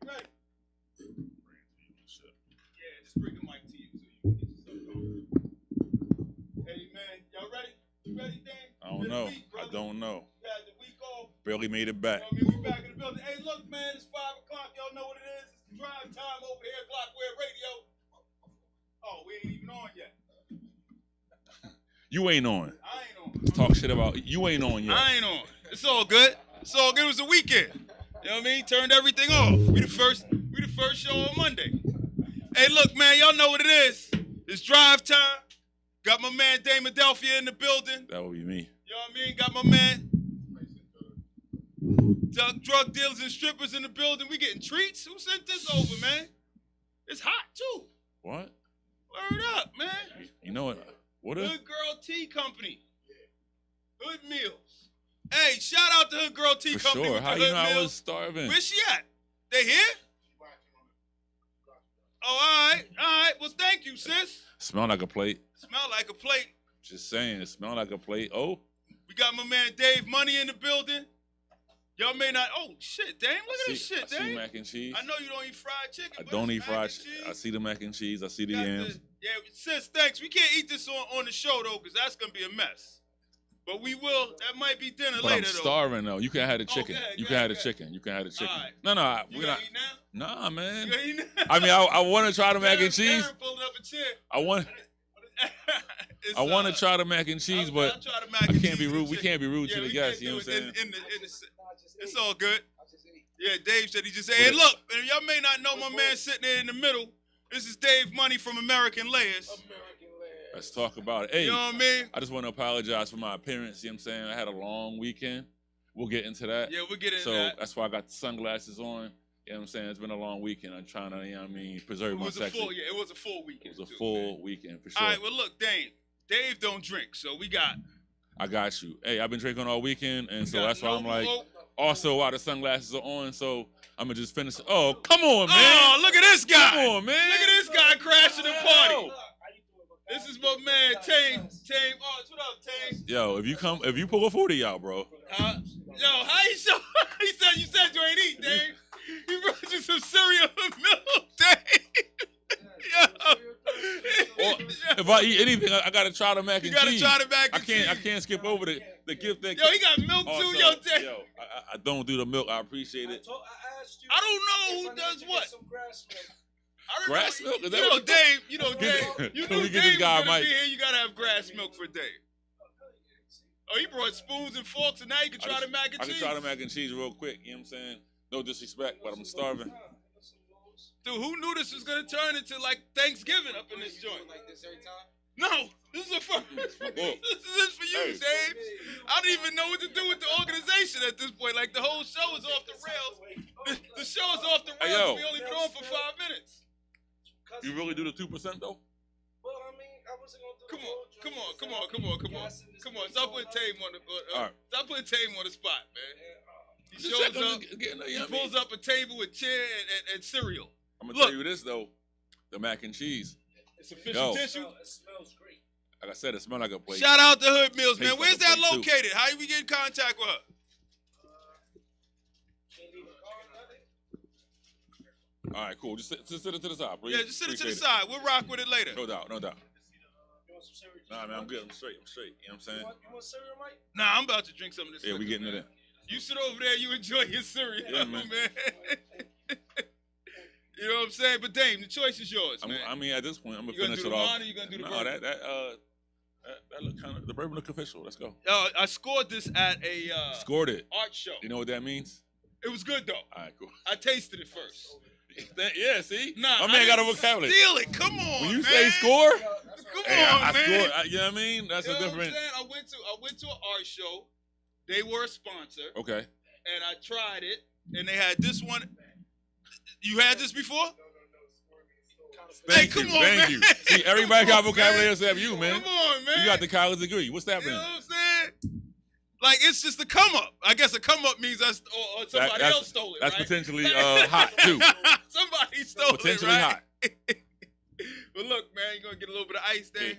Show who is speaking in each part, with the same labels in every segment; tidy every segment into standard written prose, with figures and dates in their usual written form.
Speaker 1: ready? Yeah, just bring the mic to you so you can get yourself going. Hey, man, y'all ready? You ready, Dan?
Speaker 2: I don't know. I don't know.
Speaker 1: You had the week off.
Speaker 2: Barely made it back.
Speaker 1: You know what I mean? We back in the building. Hey, look, man, it's 5 o'clock. Y'all know what it is. It's drive time over here at Blockware Radio. Oh, we ain't even on yet.
Speaker 2: You ain't on.
Speaker 1: I ain't on.
Speaker 2: Talk shit about you ain't on yet.
Speaker 1: I ain't on. It's all good. It's all good. It was a weekend. You know what I mean? Turned everything off. We the first show on Monday. Hey, look, man, y'all know what it is. It's drive time. Got my man Dame Adelphia in the building.
Speaker 2: That would be me.
Speaker 1: You know what I mean? Got my man drug dealers and strippers in the building. We getting treats. Who sent this over, man? It's hot too.
Speaker 2: What?
Speaker 1: Word up, man.
Speaker 2: You know what? What a
Speaker 1: Hood Girl Tea Company. Hood Meals. Hey, shout out to Hood Girl Tea
Speaker 2: for
Speaker 1: Company.
Speaker 2: sure.
Speaker 1: With
Speaker 2: How
Speaker 1: the
Speaker 2: you
Speaker 1: Hood
Speaker 2: know I
Speaker 1: Meals.
Speaker 2: was starving?
Speaker 1: Where she at? They here? Oh, all right. Well, thank you, sis.
Speaker 2: Smell like a plate.
Speaker 1: Smell like a plate.
Speaker 2: Just saying, it smell like a plate. Oh,
Speaker 1: We got my man Dave Money in the building. Y'all may not. Oh shit, Dame! Look at this shit,
Speaker 2: I see
Speaker 1: Dame.
Speaker 2: mac and cheese.
Speaker 1: I know you don't eat fried chicken.
Speaker 2: I
Speaker 1: but
Speaker 2: don't
Speaker 1: it's
Speaker 2: eat
Speaker 1: mac
Speaker 2: fried
Speaker 1: and
Speaker 2: chicken.
Speaker 1: cheese.
Speaker 2: I see the mac and cheese. I see the
Speaker 1: Got
Speaker 2: yams.
Speaker 1: yeah, sis, thanks. We can't eat this on the show though, because that's gonna be a mess. But we will. That might be dinner
Speaker 2: But
Speaker 1: later
Speaker 2: I'm
Speaker 1: though.
Speaker 2: starving though. You can have the chicken.
Speaker 1: go ahead,
Speaker 2: You
Speaker 1: go
Speaker 2: can have
Speaker 1: ahead,
Speaker 2: the chicken. You can have the chicken.
Speaker 1: All right.
Speaker 2: No,
Speaker 1: You
Speaker 2: we're
Speaker 1: gonna
Speaker 2: not.
Speaker 1: eat now?
Speaker 2: Nah, man.
Speaker 1: You gonna eat now?
Speaker 2: I mean, I want to try the mac and cheese.
Speaker 1: Aaron pulled up a chair.
Speaker 2: I want to try the mac and cheese, but
Speaker 1: I'll try the mac
Speaker 2: I
Speaker 1: and
Speaker 2: can't be
Speaker 1: cheese and
Speaker 2: rude. We
Speaker 1: chicken.
Speaker 2: can't be rude
Speaker 1: Yeah,
Speaker 2: to the
Speaker 1: we
Speaker 2: guests.
Speaker 1: can't
Speaker 2: You know
Speaker 1: do
Speaker 2: what I'm
Speaker 1: it
Speaker 2: saying?
Speaker 1: It's all good. Yeah, Dave said he just said, hey, look, and y'all may not know my man sitting there in the middle. This is Dave Money from American Layers.
Speaker 2: Let's talk about it. Hey,
Speaker 1: You know what I mean?
Speaker 2: I just want to apologize for my appearance. You know what I'm saying? I had a long weekend. We'll get into that.
Speaker 1: Yeah, we'll get into
Speaker 2: So
Speaker 1: that.
Speaker 2: that's why I got the sunglasses on. You know what I'm saying? It's been a long weekend. I'm trying to, you know what I mean, preserve
Speaker 1: It
Speaker 2: my
Speaker 1: was a
Speaker 2: sexy.
Speaker 1: full, yeah, it was a full weekend.
Speaker 2: It was a
Speaker 1: too,
Speaker 2: full
Speaker 1: man.
Speaker 2: weekend for sure.
Speaker 1: All right, well, look, Dave don't drink, so we got.
Speaker 2: I got you. Hey, I've been drinking all weekend, and so
Speaker 1: got
Speaker 2: that's why I'm like,
Speaker 1: Noble Oak.
Speaker 2: also while the sunglasses are on, so I'm going to just finish. Oh, come on, man.
Speaker 1: Oh, look at this guy.
Speaker 2: Come on, man.
Speaker 1: Look at this guy crashing the party. This is my man, Tame. Oh, what up, Tame?
Speaker 2: Yo, if you pull a 40 out, bro.
Speaker 1: Yo, how you show? You said you ain't eat, Dave. He brought you some cereal and milk, Dave.
Speaker 2: Or if I eat anything, I gotta try the mac
Speaker 1: You
Speaker 2: and
Speaker 1: gotta
Speaker 2: cheese.
Speaker 1: try the mac and cheese.
Speaker 2: I can't skip over the gift that.
Speaker 1: Yo, he got milk
Speaker 2: Also,
Speaker 1: too, yo, Dave.
Speaker 2: yo, I don't do the milk. I appreciate it.
Speaker 3: I asked you.
Speaker 1: I don't know who does what.
Speaker 3: Some grass milk.
Speaker 1: I don't
Speaker 2: Grass
Speaker 1: know.
Speaker 2: milk? Is that
Speaker 1: You know,
Speaker 2: what
Speaker 1: Dave. You know,
Speaker 2: Get
Speaker 1: Dave.
Speaker 2: it.
Speaker 1: You
Speaker 2: Can
Speaker 1: knew
Speaker 2: we get
Speaker 1: Dave
Speaker 2: this
Speaker 1: was
Speaker 2: guy a
Speaker 1: gonna
Speaker 2: mic?
Speaker 1: be here. You gotta have grass milk for Dave. Oh, he brought spoons and forks, and now you can try the mac and
Speaker 2: I
Speaker 1: cheese.
Speaker 2: can try the mac and cheese real quick. You know what I'm saying? No disrespect, but I'm starving.
Speaker 1: Dude, who knew this was gonna turn into like Thanksgiving up in this joint?
Speaker 3: Like this every time?
Speaker 1: No, this is a first. This is for you,
Speaker 2: Hey.
Speaker 1: Dave. I don't even know what to do with the organization at this point. Like the whole show is off the rails. The show is off the
Speaker 2: Hey,
Speaker 1: rails.
Speaker 2: yo.
Speaker 1: We only been on for 5 minutes.
Speaker 2: You really do the 2% though?
Speaker 3: Well, I mean, I wasn't going to do
Speaker 1: Come
Speaker 3: the
Speaker 1: on,
Speaker 3: whole
Speaker 1: come
Speaker 3: joint.
Speaker 1: on, come on, come on, come on, come on. Stop putting Tame on the.
Speaker 2: All right.
Speaker 1: Stop putting Tame on the spot, man. He
Speaker 2: Just
Speaker 1: shows
Speaker 2: check on
Speaker 1: up.
Speaker 2: the- getting the-
Speaker 1: He
Speaker 2: you know what I mean?
Speaker 1: pulls up a table with chair and cereal.
Speaker 2: I'm gonna
Speaker 1: Look.
Speaker 2: tell you this though, the mac and cheese.
Speaker 1: It's a fish
Speaker 2: Yo.
Speaker 1: and tissue.
Speaker 3: It smells great.
Speaker 2: Like I said, it smells like a plate.
Speaker 1: Shout out to Hood Meals, man.
Speaker 2: Tastes
Speaker 1: Where's
Speaker 2: like a
Speaker 1: that
Speaker 2: plate, too.
Speaker 1: located? How do we get in contact with her?
Speaker 3: Can't leave a card, nothing.
Speaker 2: All right, cool. Just sit it to the side, please.
Speaker 1: Yeah, just sit it to the
Speaker 2: Appreciate
Speaker 1: side. We'll rock with it later.
Speaker 2: No doubt, no doubt.
Speaker 3: You want some cereal?
Speaker 2: Nah, man, I'm good. I'm straight. I'm straight. You know what I'm saying?
Speaker 3: You want cereal, Mike?
Speaker 1: Nah, I'm about to drink some of this.
Speaker 2: Yeah, we
Speaker 1: liquor,
Speaker 2: getting it
Speaker 1: man.
Speaker 2: in.
Speaker 1: You sit over there, you enjoy your cereal,
Speaker 2: Yeah,
Speaker 1: man.
Speaker 2: man.
Speaker 1: You know what I'm saying? But Dame, the choice is yours, man.
Speaker 2: I mean, at this point, I'm gonna
Speaker 1: You gonna
Speaker 2: finish
Speaker 1: do
Speaker 2: it
Speaker 1: the
Speaker 2: off.
Speaker 1: wine or you gonna do the
Speaker 2: No,
Speaker 1: bourbon?
Speaker 2: that look kind of the bourbon look official. Let's go.
Speaker 1: I scored this at a
Speaker 2: Scored it.
Speaker 1: art show.
Speaker 2: You know what that means?
Speaker 1: It was good though.
Speaker 2: All right, cool.
Speaker 1: I tasted it first.
Speaker 2: Yeah, see?
Speaker 1: Nah,
Speaker 2: My man got a
Speaker 1: didn't
Speaker 2: vocabulary.
Speaker 1: Steal it. Come on,
Speaker 2: When you
Speaker 1: man.
Speaker 2: say score,
Speaker 1: Come
Speaker 2: hey,
Speaker 1: on,
Speaker 2: I
Speaker 1: man.
Speaker 2: scored. You know what I mean? That's
Speaker 1: You
Speaker 2: a
Speaker 1: know what I'm
Speaker 2: different.
Speaker 1: saying? I went to an art show. They were a sponsor,
Speaker 2: Okay.
Speaker 1: and I tried it, and they had this one. You had this before?
Speaker 2: Thank
Speaker 1: come
Speaker 2: you.
Speaker 1: on,
Speaker 2: Thank
Speaker 1: man.
Speaker 2: you. See, everybody
Speaker 1: Come
Speaker 2: got
Speaker 1: on,
Speaker 2: vocabulary
Speaker 1: man.
Speaker 2: except you, man.
Speaker 1: Come on, man.
Speaker 2: You got the college degree. What's that,
Speaker 1: You know
Speaker 2: man?
Speaker 1: what I'm saying? Like, it's just a come up. I guess a come up means us or somebody
Speaker 2: that's-
Speaker 1: else stole it,
Speaker 2: That's
Speaker 1: right?
Speaker 2: potentially hot too.
Speaker 1: Somebody stole
Speaker 2: Potentially
Speaker 1: it, right?
Speaker 2: hot.
Speaker 1: But look, man, you gonna get a little bit of ice there.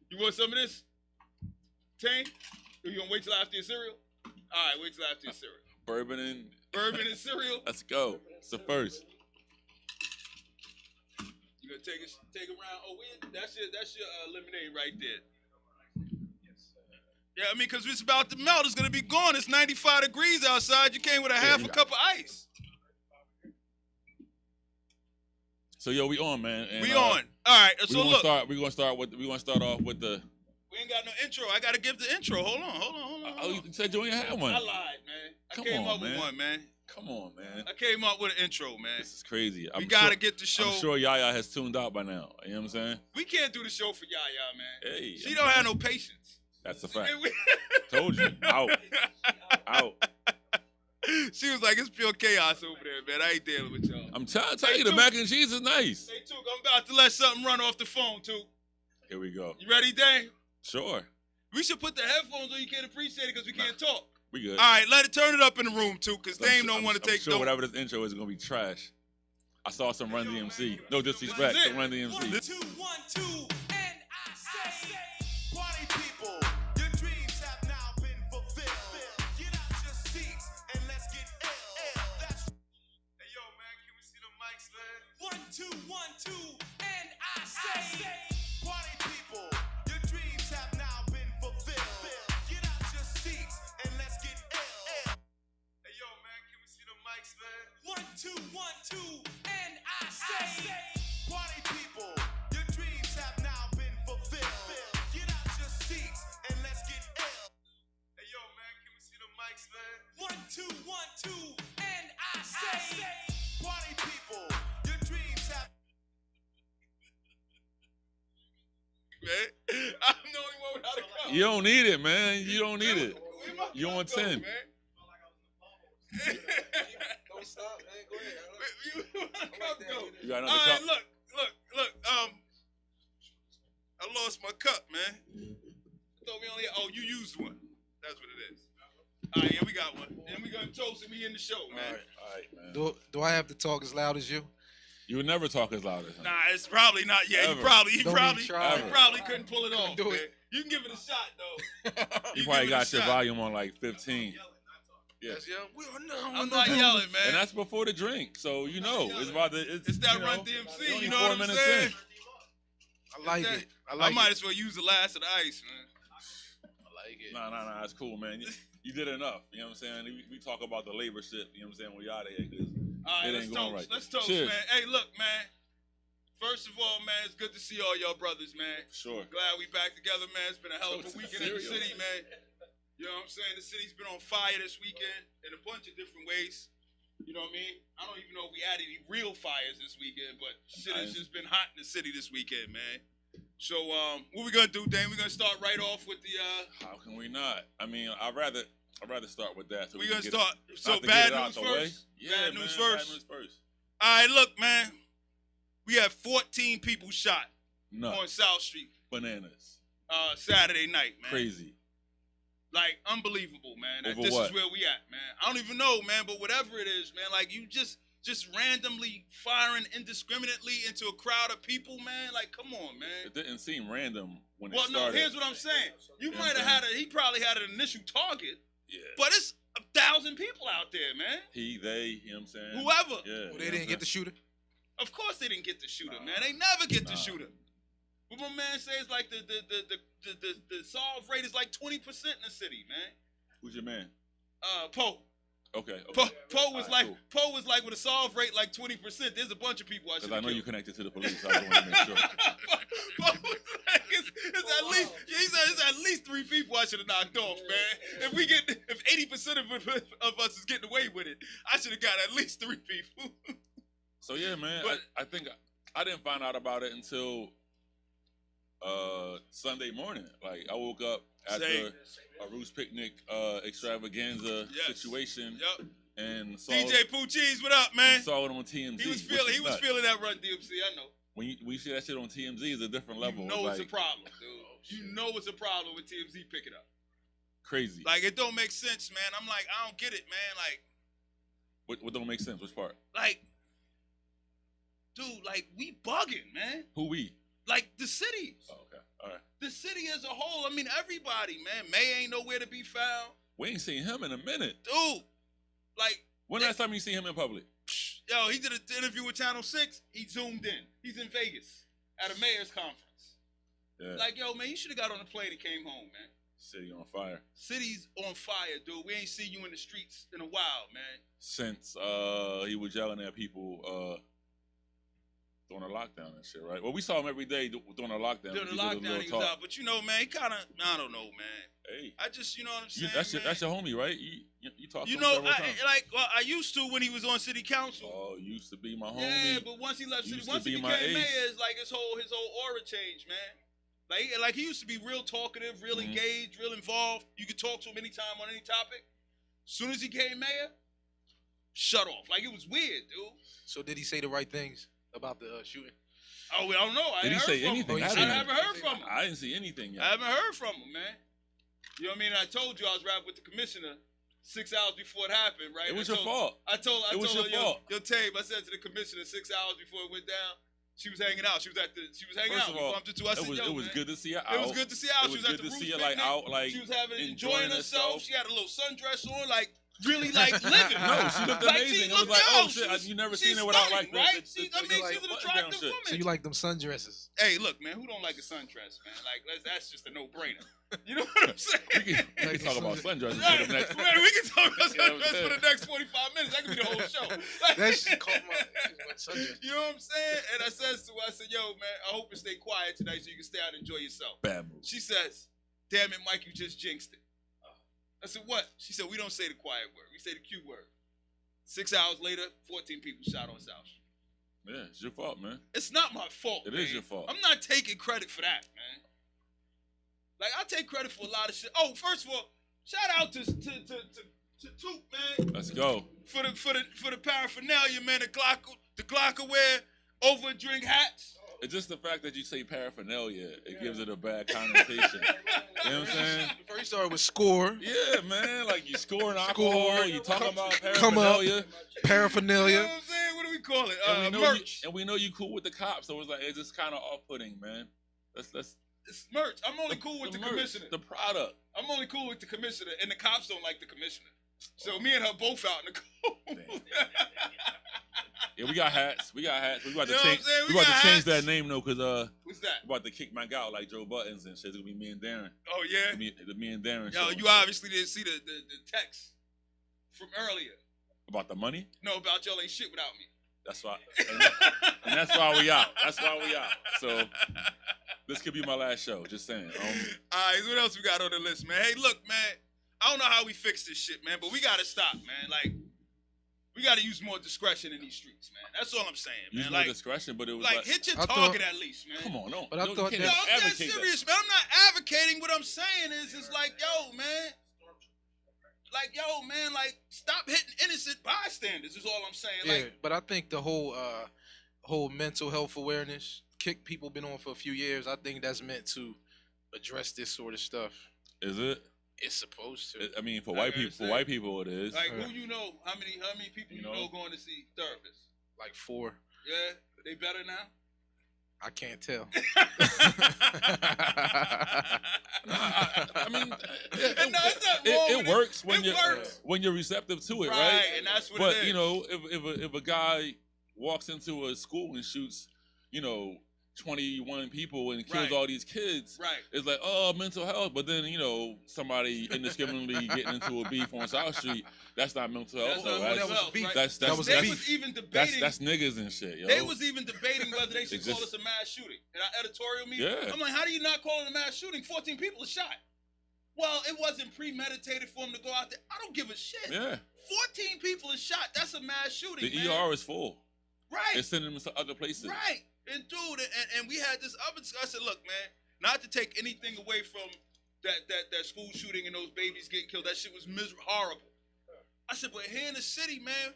Speaker 1: You want some of this? Tang? Or you gonna wait till after your cereal? All right, wait till after your cereal.
Speaker 2: Bourbon and
Speaker 1: Bourbon and cereal.
Speaker 2: Let's go. It's the first.
Speaker 1: You gonna take a round? Oh, that's your lemonade right there. Yeah, I mean, cause it's about to melt. It's gonna be gone. It's 95 degrees outside. You came with a half a cup of ice.
Speaker 2: So yo, we on, man. And,
Speaker 1: we on. All right. So look,
Speaker 2: we're gonna start off with the.
Speaker 1: We ain't got no intro. I gotta give the intro. Hold on.
Speaker 2: Oh, you said you ain't had one.
Speaker 1: I lied, man. I came up with one, man.
Speaker 2: Come on, man.
Speaker 1: I came up with an intro, man.
Speaker 2: This is crazy.
Speaker 1: We gotta get the show.
Speaker 2: I'm sure Yaya has tuned out by now. You know what I'm saying?
Speaker 1: We can't do the show for Yaya, man.
Speaker 2: Hey,
Speaker 1: she don't have no patience.
Speaker 2: That's a fact. Told you. Out.
Speaker 1: She was like, it's pure chaos over there, man. I ain't dealing with y'all.
Speaker 2: I'm trying to tell you, the mac and cheese is nice.
Speaker 1: Hey, Took, I'm about to let something run off the phone, Took.
Speaker 2: Here we go.
Speaker 1: You ready, Dane?
Speaker 2: Sure.
Speaker 1: We should put the headphones on. You can't appreciate it because we can't talk.
Speaker 2: We good.
Speaker 1: All right, let it turn it up in the room, too, because Dame don't want to take
Speaker 2: sure whatever this intro is going to be trash. I saw some Run DMC. No disrespect, some Run DMC.
Speaker 4: 1, 2, 1, 2, and I say, party people, your dreams have now been fulfilled. Get out your seats and let's get ill. That's
Speaker 1: Hey, yo, man, can we see the mics, man?
Speaker 4: 1, 2, 1, 2, and I say, party people, your dreams have now been fulfilled. Get out your seats and let's get ill.
Speaker 1: Hey, yo, man, can we see the mics, man?
Speaker 4: 1, 2, 1, 2, and I say, party people, your dreams have now been fulfilled. Get out your seats and let's get ill.
Speaker 1: Hey, yo, man, can we see the mics, man?
Speaker 4: 1, 2, 1, 2, and I say, party people, your dreams have.
Speaker 1: Man, I'm the only one without a cup.
Speaker 2: You don't need it, man. You don't need it.
Speaker 1: Where my
Speaker 2: You
Speaker 1: cup
Speaker 2: on
Speaker 1: go,
Speaker 2: 10.
Speaker 1: Man?
Speaker 3: Don't stop, man. Go ahead.
Speaker 1: Where my cup go?
Speaker 2: You got
Speaker 1: All
Speaker 2: another
Speaker 1: right,
Speaker 2: cup?
Speaker 1: look. I lost my cup, man. I thought we only had, you used one. That's what it is. All right, yeah, we got one. And we gonna toast and we in the show, man.
Speaker 2: All right, man.
Speaker 5: Do I have to talk as loud as you?
Speaker 2: You would never talk as loud as him.
Speaker 1: Nah, it's probably not yet.
Speaker 2: Ever.
Speaker 1: He
Speaker 5: Don't
Speaker 1: probably
Speaker 5: even try.
Speaker 1: couldn't pull it off,
Speaker 5: do
Speaker 1: man.
Speaker 5: it.
Speaker 1: You can give it a shot, though.
Speaker 2: You
Speaker 1: You
Speaker 2: probably
Speaker 1: give it a
Speaker 2: got your
Speaker 1: shot.
Speaker 2: volume on like 15. Yeah.
Speaker 5: Yes, yeah.
Speaker 1: I'm not yelling, man.
Speaker 2: And that's before the drink, so you know it's about the.
Speaker 1: It's that
Speaker 2: you
Speaker 1: Run
Speaker 2: know,
Speaker 1: DMC,
Speaker 2: only
Speaker 1: you know
Speaker 2: 4
Speaker 1: what I'm
Speaker 2: minutes
Speaker 1: saying?
Speaker 2: in.
Speaker 5: I like
Speaker 1: that-
Speaker 5: it. I like
Speaker 1: might
Speaker 5: it.
Speaker 1: as well use the last of the ice, man.
Speaker 5: I like it.
Speaker 2: Nah, that's cool, man. You did enough. You know what I'm saying? We talk about the labor shit. You know what I'm saying? We out of here. 'Cause
Speaker 1: All right,
Speaker 2: It
Speaker 1: let's
Speaker 2: ain't going
Speaker 1: toast.
Speaker 2: right.
Speaker 1: Let's toast,
Speaker 2: Cheers.
Speaker 1: man. Hey, look, man. First of all, man, it's good to see all y'all brothers, man.
Speaker 2: Sure.
Speaker 1: Glad we back together, man. It's been a hell of a
Speaker 2: Toast to
Speaker 1: weekend in the
Speaker 2: cereal.
Speaker 1: city, man. You know what I'm saying? The city's been on fire this weekend in a bunch of different ways. You know what I mean? I don't even know if we had any real fires this weekend, but shit has just been hot in the city this weekend, man. So, what we gonna do, Dane? We're gonna start right off with the,
Speaker 2: How can we not? I mean, I'd rather start with that. So
Speaker 1: we
Speaker 2: can
Speaker 1: gonna
Speaker 2: get
Speaker 1: start.
Speaker 2: it,
Speaker 1: So,
Speaker 2: not to
Speaker 1: bad
Speaker 2: get it out
Speaker 1: news
Speaker 2: the way.
Speaker 1: first.
Speaker 2: Yeah,
Speaker 1: Bad
Speaker 2: man,
Speaker 1: news first.
Speaker 2: Bad news first.
Speaker 1: All right, look, man. We had 14 people shot
Speaker 2: No.
Speaker 1: on South Street
Speaker 2: Bananas.
Speaker 1: Saturday night, man.
Speaker 2: Crazy.
Speaker 1: Like, unbelievable, man. That
Speaker 2: Over
Speaker 1: this
Speaker 2: what?
Speaker 1: is where we at, man. I don't even know, man, but whatever it is, man, like, you just randomly firing indiscriminately into a crowd of people, man. Like, come on, man.
Speaker 2: It didn't seem random when
Speaker 1: Well,
Speaker 2: it
Speaker 1: no,
Speaker 2: started.
Speaker 1: here's what I'm saying. You
Speaker 2: Yeah,
Speaker 1: might have
Speaker 2: man.
Speaker 1: had he probably had an initial target,
Speaker 2: Yeah.
Speaker 1: but it's 1,000 people out there, man.
Speaker 2: He, they, you know what I'm saying?
Speaker 1: Whoever.
Speaker 2: Yeah.
Speaker 5: Well, they didn't get the shooter.
Speaker 1: Of course they didn't get the shooter, man. They never get the shooter. What my man says, like, the solve rate is like 20% in the city, man.
Speaker 2: Who's your man?
Speaker 1: Poe.
Speaker 2: Okay.
Speaker 1: Poe was
Speaker 2: All right,
Speaker 1: like
Speaker 2: cool.
Speaker 1: Poe was like with a solve rate like 20%. There's a bunch of people I should.
Speaker 2: Because I know
Speaker 1: killed.
Speaker 2: you connected to the police. I just want to make sure.
Speaker 1: Poe was like, it's at least he said it's at least 3 people I should have knocked off, man. If 80% of us is getting away with it, I should have got at least 3 people.
Speaker 2: So yeah, man.
Speaker 1: But-
Speaker 2: I think I didn't find out about it until Sunday morning. Like I woke up after
Speaker 1: Same.
Speaker 2: a Roost Picnic extravaganza
Speaker 1: Yes.
Speaker 2: situation
Speaker 1: Yep.
Speaker 2: and saw
Speaker 1: DJ Pooh Cheese, what up, man?
Speaker 2: saw it on TMZ.
Speaker 1: He was
Speaker 2: which is
Speaker 1: feeling
Speaker 2: nuts.
Speaker 1: that Run DMC. I know.
Speaker 2: When we see that shit on TMZ, is a different level.
Speaker 1: You know it's
Speaker 2: like,
Speaker 1: a problem, dude. You know it's a problem when TMZ pick it up.
Speaker 2: crazy.
Speaker 1: Like it don't make sense, man. I'm like, I don't get it, man.
Speaker 2: What don't make sense? Which part?
Speaker 1: Like, dude, like we bugging, man.
Speaker 2: Who we?
Speaker 1: Like the city.
Speaker 2: Oh, okay. All right.
Speaker 1: The city as a whole. I mean, everybody, man. May ain't nowhere to be found.
Speaker 2: We ain't seen him in a minute.
Speaker 1: Dude, like,
Speaker 2: When last time you see him in public?
Speaker 1: Yo, he did an interview with Channel 6. He zoomed in. He's in Vegas at a mayor's conference.
Speaker 2: Yeah.
Speaker 1: Like, yo, man, you should have got on the plane and came home, man.
Speaker 2: City on fire.
Speaker 1: City's on fire, dude. We ain't seen you in the streets in a while, man.
Speaker 2: Since he was yelling at people during the lockdown and shit, right? Well, we saw him every day during the lockdown.
Speaker 1: During the
Speaker 2: He did a
Speaker 1: lockdown,
Speaker 2: little
Speaker 1: he was
Speaker 2: talk.
Speaker 1: out. But you know, man, he kind of, I don't know, man.
Speaker 2: Hey,
Speaker 1: I just, you know what I'm saying,
Speaker 2: that's your homie, right? You talked to
Speaker 1: You
Speaker 2: him
Speaker 1: know,
Speaker 2: several times.
Speaker 1: I used to when he was on city council.
Speaker 2: Oh, used to be my homie.
Speaker 1: Yeah, but once he left city,
Speaker 2: Used to
Speaker 1: once he
Speaker 2: be
Speaker 1: became
Speaker 2: my
Speaker 1: mayor,
Speaker 2: ace.
Speaker 1: it's like his whole aura changed, man. Like he used to be real talkative, real
Speaker 2: Mhm.
Speaker 1: engaged, real involved. You could talk to him anytime on any topic. As soon as he became mayor, shut off. Like it was weird, dude.
Speaker 5: So did he say the right things about the shooting?
Speaker 1: Oh, I don't know. I
Speaker 2: Did he
Speaker 1: ain't
Speaker 2: say
Speaker 1: heard from
Speaker 2: anything?
Speaker 1: him.
Speaker 5: I
Speaker 1: I
Speaker 5: didn't-
Speaker 1: haven't heard from him.
Speaker 2: I didn't see anything yet.
Speaker 1: I haven't heard from him, man. You know what I mean? I told you I was rapping with the commissioner 6 hours before it happened, right?
Speaker 2: It was
Speaker 1: I
Speaker 2: your
Speaker 1: told-
Speaker 2: fault.
Speaker 1: I told
Speaker 2: It was
Speaker 1: her,
Speaker 2: your fault.
Speaker 1: Yo, Tabe, I said to the commissioner 6 hours before it went down, she was hanging out. She was hanging
Speaker 2: First
Speaker 1: out.
Speaker 2: of all,
Speaker 1: We bumped into. I said,
Speaker 2: it was
Speaker 1: yo, man.
Speaker 2: good to see her out.
Speaker 1: It was good to see her out.
Speaker 2: It
Speaker 1: She
Speaker 2: was
Speaker 1: was at
Speaker 2: good
Speaker 1: the
Speaker 2: to
Speaker 1: Roots
Speaker 2: see her like
Speaker 1: picnic.
Speaker 2: out, like
Speaker 1: She was having
Speaker 2: enjoying
Speaker 1: enjoying herself.
Speaker 2: herself.
Speaker 1: She had a little sundress on, like really like living.
Speaker 2: No, she looked
Speaker 1: Like,
Speaker 2: amazing.
Speaker 1: she
Speaker 2: It was
Speaker 1: looked-
Speaker 2: like,
Speaker 1: yo,
Speaker 2: oh
Speaker 1: she
Speaker 2: shit,
Speaker 1: was-
Speaker 2: you never
Speaker 1: she's
Speaker 2: seen her without like
Speaker 1: stunning, right?
Speaker 2: the
Speaker 1: She, I
Speaker 2: the,
Speaker 1: mean,
Speaker 2: like,
Speaker 1: she's an
Speaker 2: button
Speaker 1: attractive
Speaker 2: down shit.
Speaker 1: woman.
Speaker 5: So you like them sundresses?
Speaker 1: Hey, look, man, who don't like a sundress, man? Like, that's just a no-brainer. You know what I'm saying?
Speaker 2: We can talk about sundresses
Speaker 1: Right,
Speaker 2: for the next.
Speaker 1: man, we can talk about
Speaker 2: You know what I'm
Speaker 1: sundress for the next 45 minutes. That could be the whole show.
Speaker 5: That shit caught my sundress.
Speaker 1: You know what I'm saying? And I says to her, I said, yo, man, I hope you stay quiet tonight so you can stay out and enjoy yourself.
Speaker 2: Bad move.
Speaker 1: She says, damn it, Mike, you just jinxed it. I said, what? She said, we don't say the quiet word. We say the Q word. 6 hours later, 14 people shot on South Street.
Speaker 2: Yeah, it's your fault, man.
Speaker 1: It's not my fault,
Speaker 2: It
Speaker 1: man.
Speaker 2: is your fault.
Speaker 1: I'm not taking credit for that, man. Like, I take credit for a lot of shit. Oh, first of all, shout out to Toot, man.
Speaker 2: Let's go.
Speaker 1: For the paraphernalia, man. The Glockaware over drink hats.
Speaker 2: It's just the fact that you say paraphernalia, it gives it a bad connotation. You know what I'm saying?
Speaker 5: Before you started with score,
Speaker 2: Yeah, man. Like you scoring alcohol, you talking about
Speaker 5: come up.
Speaker 2: paraphernalia.
Speaker 1: You know
Speaker 5: paraphernalia.
Speaker 1: what I'm saying? What do we call it?
Speaker 2: And we know
Speaker 1: Merch.
Speaker 2: and we know you cool with the cops, so it's just kind of off-putting, man. Let's
Speaker 1: It's merch. I'm only cool with the
Speaker 2: merch,
Speaker 1: commissioner.
Speaker 2: the product.
Speaker 1: I'm only cool with the commissioner, and the cops don't like the commissioner. So me and her both out in the cold.
Speaker 2: Yeah, we got hats. We about to
Speaker 1: You know what
Speaker 2: change.
Speaker 1: I'm saying?
Speaker 2: We
Speaker 1: We
Speaker 2: about to
Speaker 1: got
Speaker 2: change that
Speaker 1: hats.
Speaker 2: name though, cause
Speaker 1: What's that?
Speaker 2: we about to kick Mike out like Joe Buttons and shit. It's gonna be me and Darren.
Speaker 1: Oh yeah.
Speaker 2: Me and Darren.
Speaker 1: Yo,
Speaker 2: show.
Speaker 1: you obviously didn't see the text from earlier.
Speaker 2: About the money?
Speaker 1: No, about y'all ain't shit without me.
Speaker 2: That's why. And that's why we out. That's why we out. So this could be my last show. Just saying.
Speaker 1: All right, what else we got on the list, man? Hey, look, man. I don't know how we fix this shit, man, but we gotta stop, man. Like, we gotta use more discretion in these streets, man. That's all I'm saying,
Speaker 2: use
Speaker 1: man.
Speaker 2: more
Speaker 1: Like,
Speaker 2: discretion, but it was
Speaker 1: like hit your
Speaker 5: I
Speaker 1: target at least, man.
Speaker 2: come on, no.
Speaker 5: But I
Speaker 2: no,
Speaker 5: thought
Speaker 2: you
Speaker 1: No,
Speaker 2: can't
Speaker 1: I'm dead
Speaker 2: advocate
Speaker 1: serious, man. I'm not advocating. What I'm saying is, it's like, yo, man. Like, yo, man, like, stop hitting innocent bystanders is all I'm saying.
Speaker 5: Yeah,
Speaker 1: Like,
Speaker 5: but I think the whole mental health awareness kick people been on for a few years. I think that's meant to address this sort of stuff.
Speaker 2: Is it?
Speaker 5: It's supposed to.
Speaker 2: I mean, for
Speaker 1: I
Speaker 2: white people,
Speaker 1: understand.
Speaker 2: it is.
Speaker 1: like who you know? How many people you
Speaker 2: You know?
Speaker 1: know going to see therapists?
Speaker 5: Like 4.
Speaker 1: Yeah, they better now.
Speaker 5: I can't tell.
Speaker 2: I mean,
Speaker 1: No, it's not wrong
Speaker 2: it
Speaker 1: with
Speaker 2: works when
Speaker 1: It
Speaker 2: you're
Speaker 1: works.
Speaker 2: when you're receptive to it,
Speaker 1: Right,
Speaker 2: right?
Speaker 1: and that's what
Speaker 2: But
Speaker 1: it is.
Speaker 2: you know, if a guy walks into a school and shoots, 21 people and kills
Speaker 1: Right.
Speaker 2: all these kids,
Speaker 1: Right.
Speaker 2: it's like, oh, mental health. But then somebody indiscriminately getting into a beef on South Street, that's not mental health.
Speaker 1: That's not
Speaker 2: though.
Speaker 1: mental
Speaker 5: that was
Speaker 1: health,
Speaker 5: beef.
Speaker 1: right?
Speaker 2: That's
Speaker 5: That was
Speaker 1: They
Speaker 5: beef.
Speaker 1: was even
Speaker 2: that's
Speaker 1: debating.
Speaker 2: that's niggas and shit, yo.
Speaker 1: They was even debating whether they should
Speaker 2: It
Speaker 1: call
Speaker 2: just-
Speaker 1: this a mass shooting. In our editorial meeting,
Speaker 2: Yeah.
Speaker 1: I'm like, how do you not call it a mass shooting? 14 people are shot. Well, it wasn't premeditated for them to go out there. I don't give a shit.
Speaker 2: Yeah,
Speaker 1: 14 people are shot. That's a mass shooting,
Speaker 2: the
Speaker 1: man.
Speaker 2: ER is full.
Speaker 1: Right.
Speaker 2: It's sending them to other places.
Speaker 1: Right. And dude, and we had this other discussion. I said, look, man, not to take anything away from that school shooting and those babies getting killed. That shit was horrible. I said, but here in the city, man,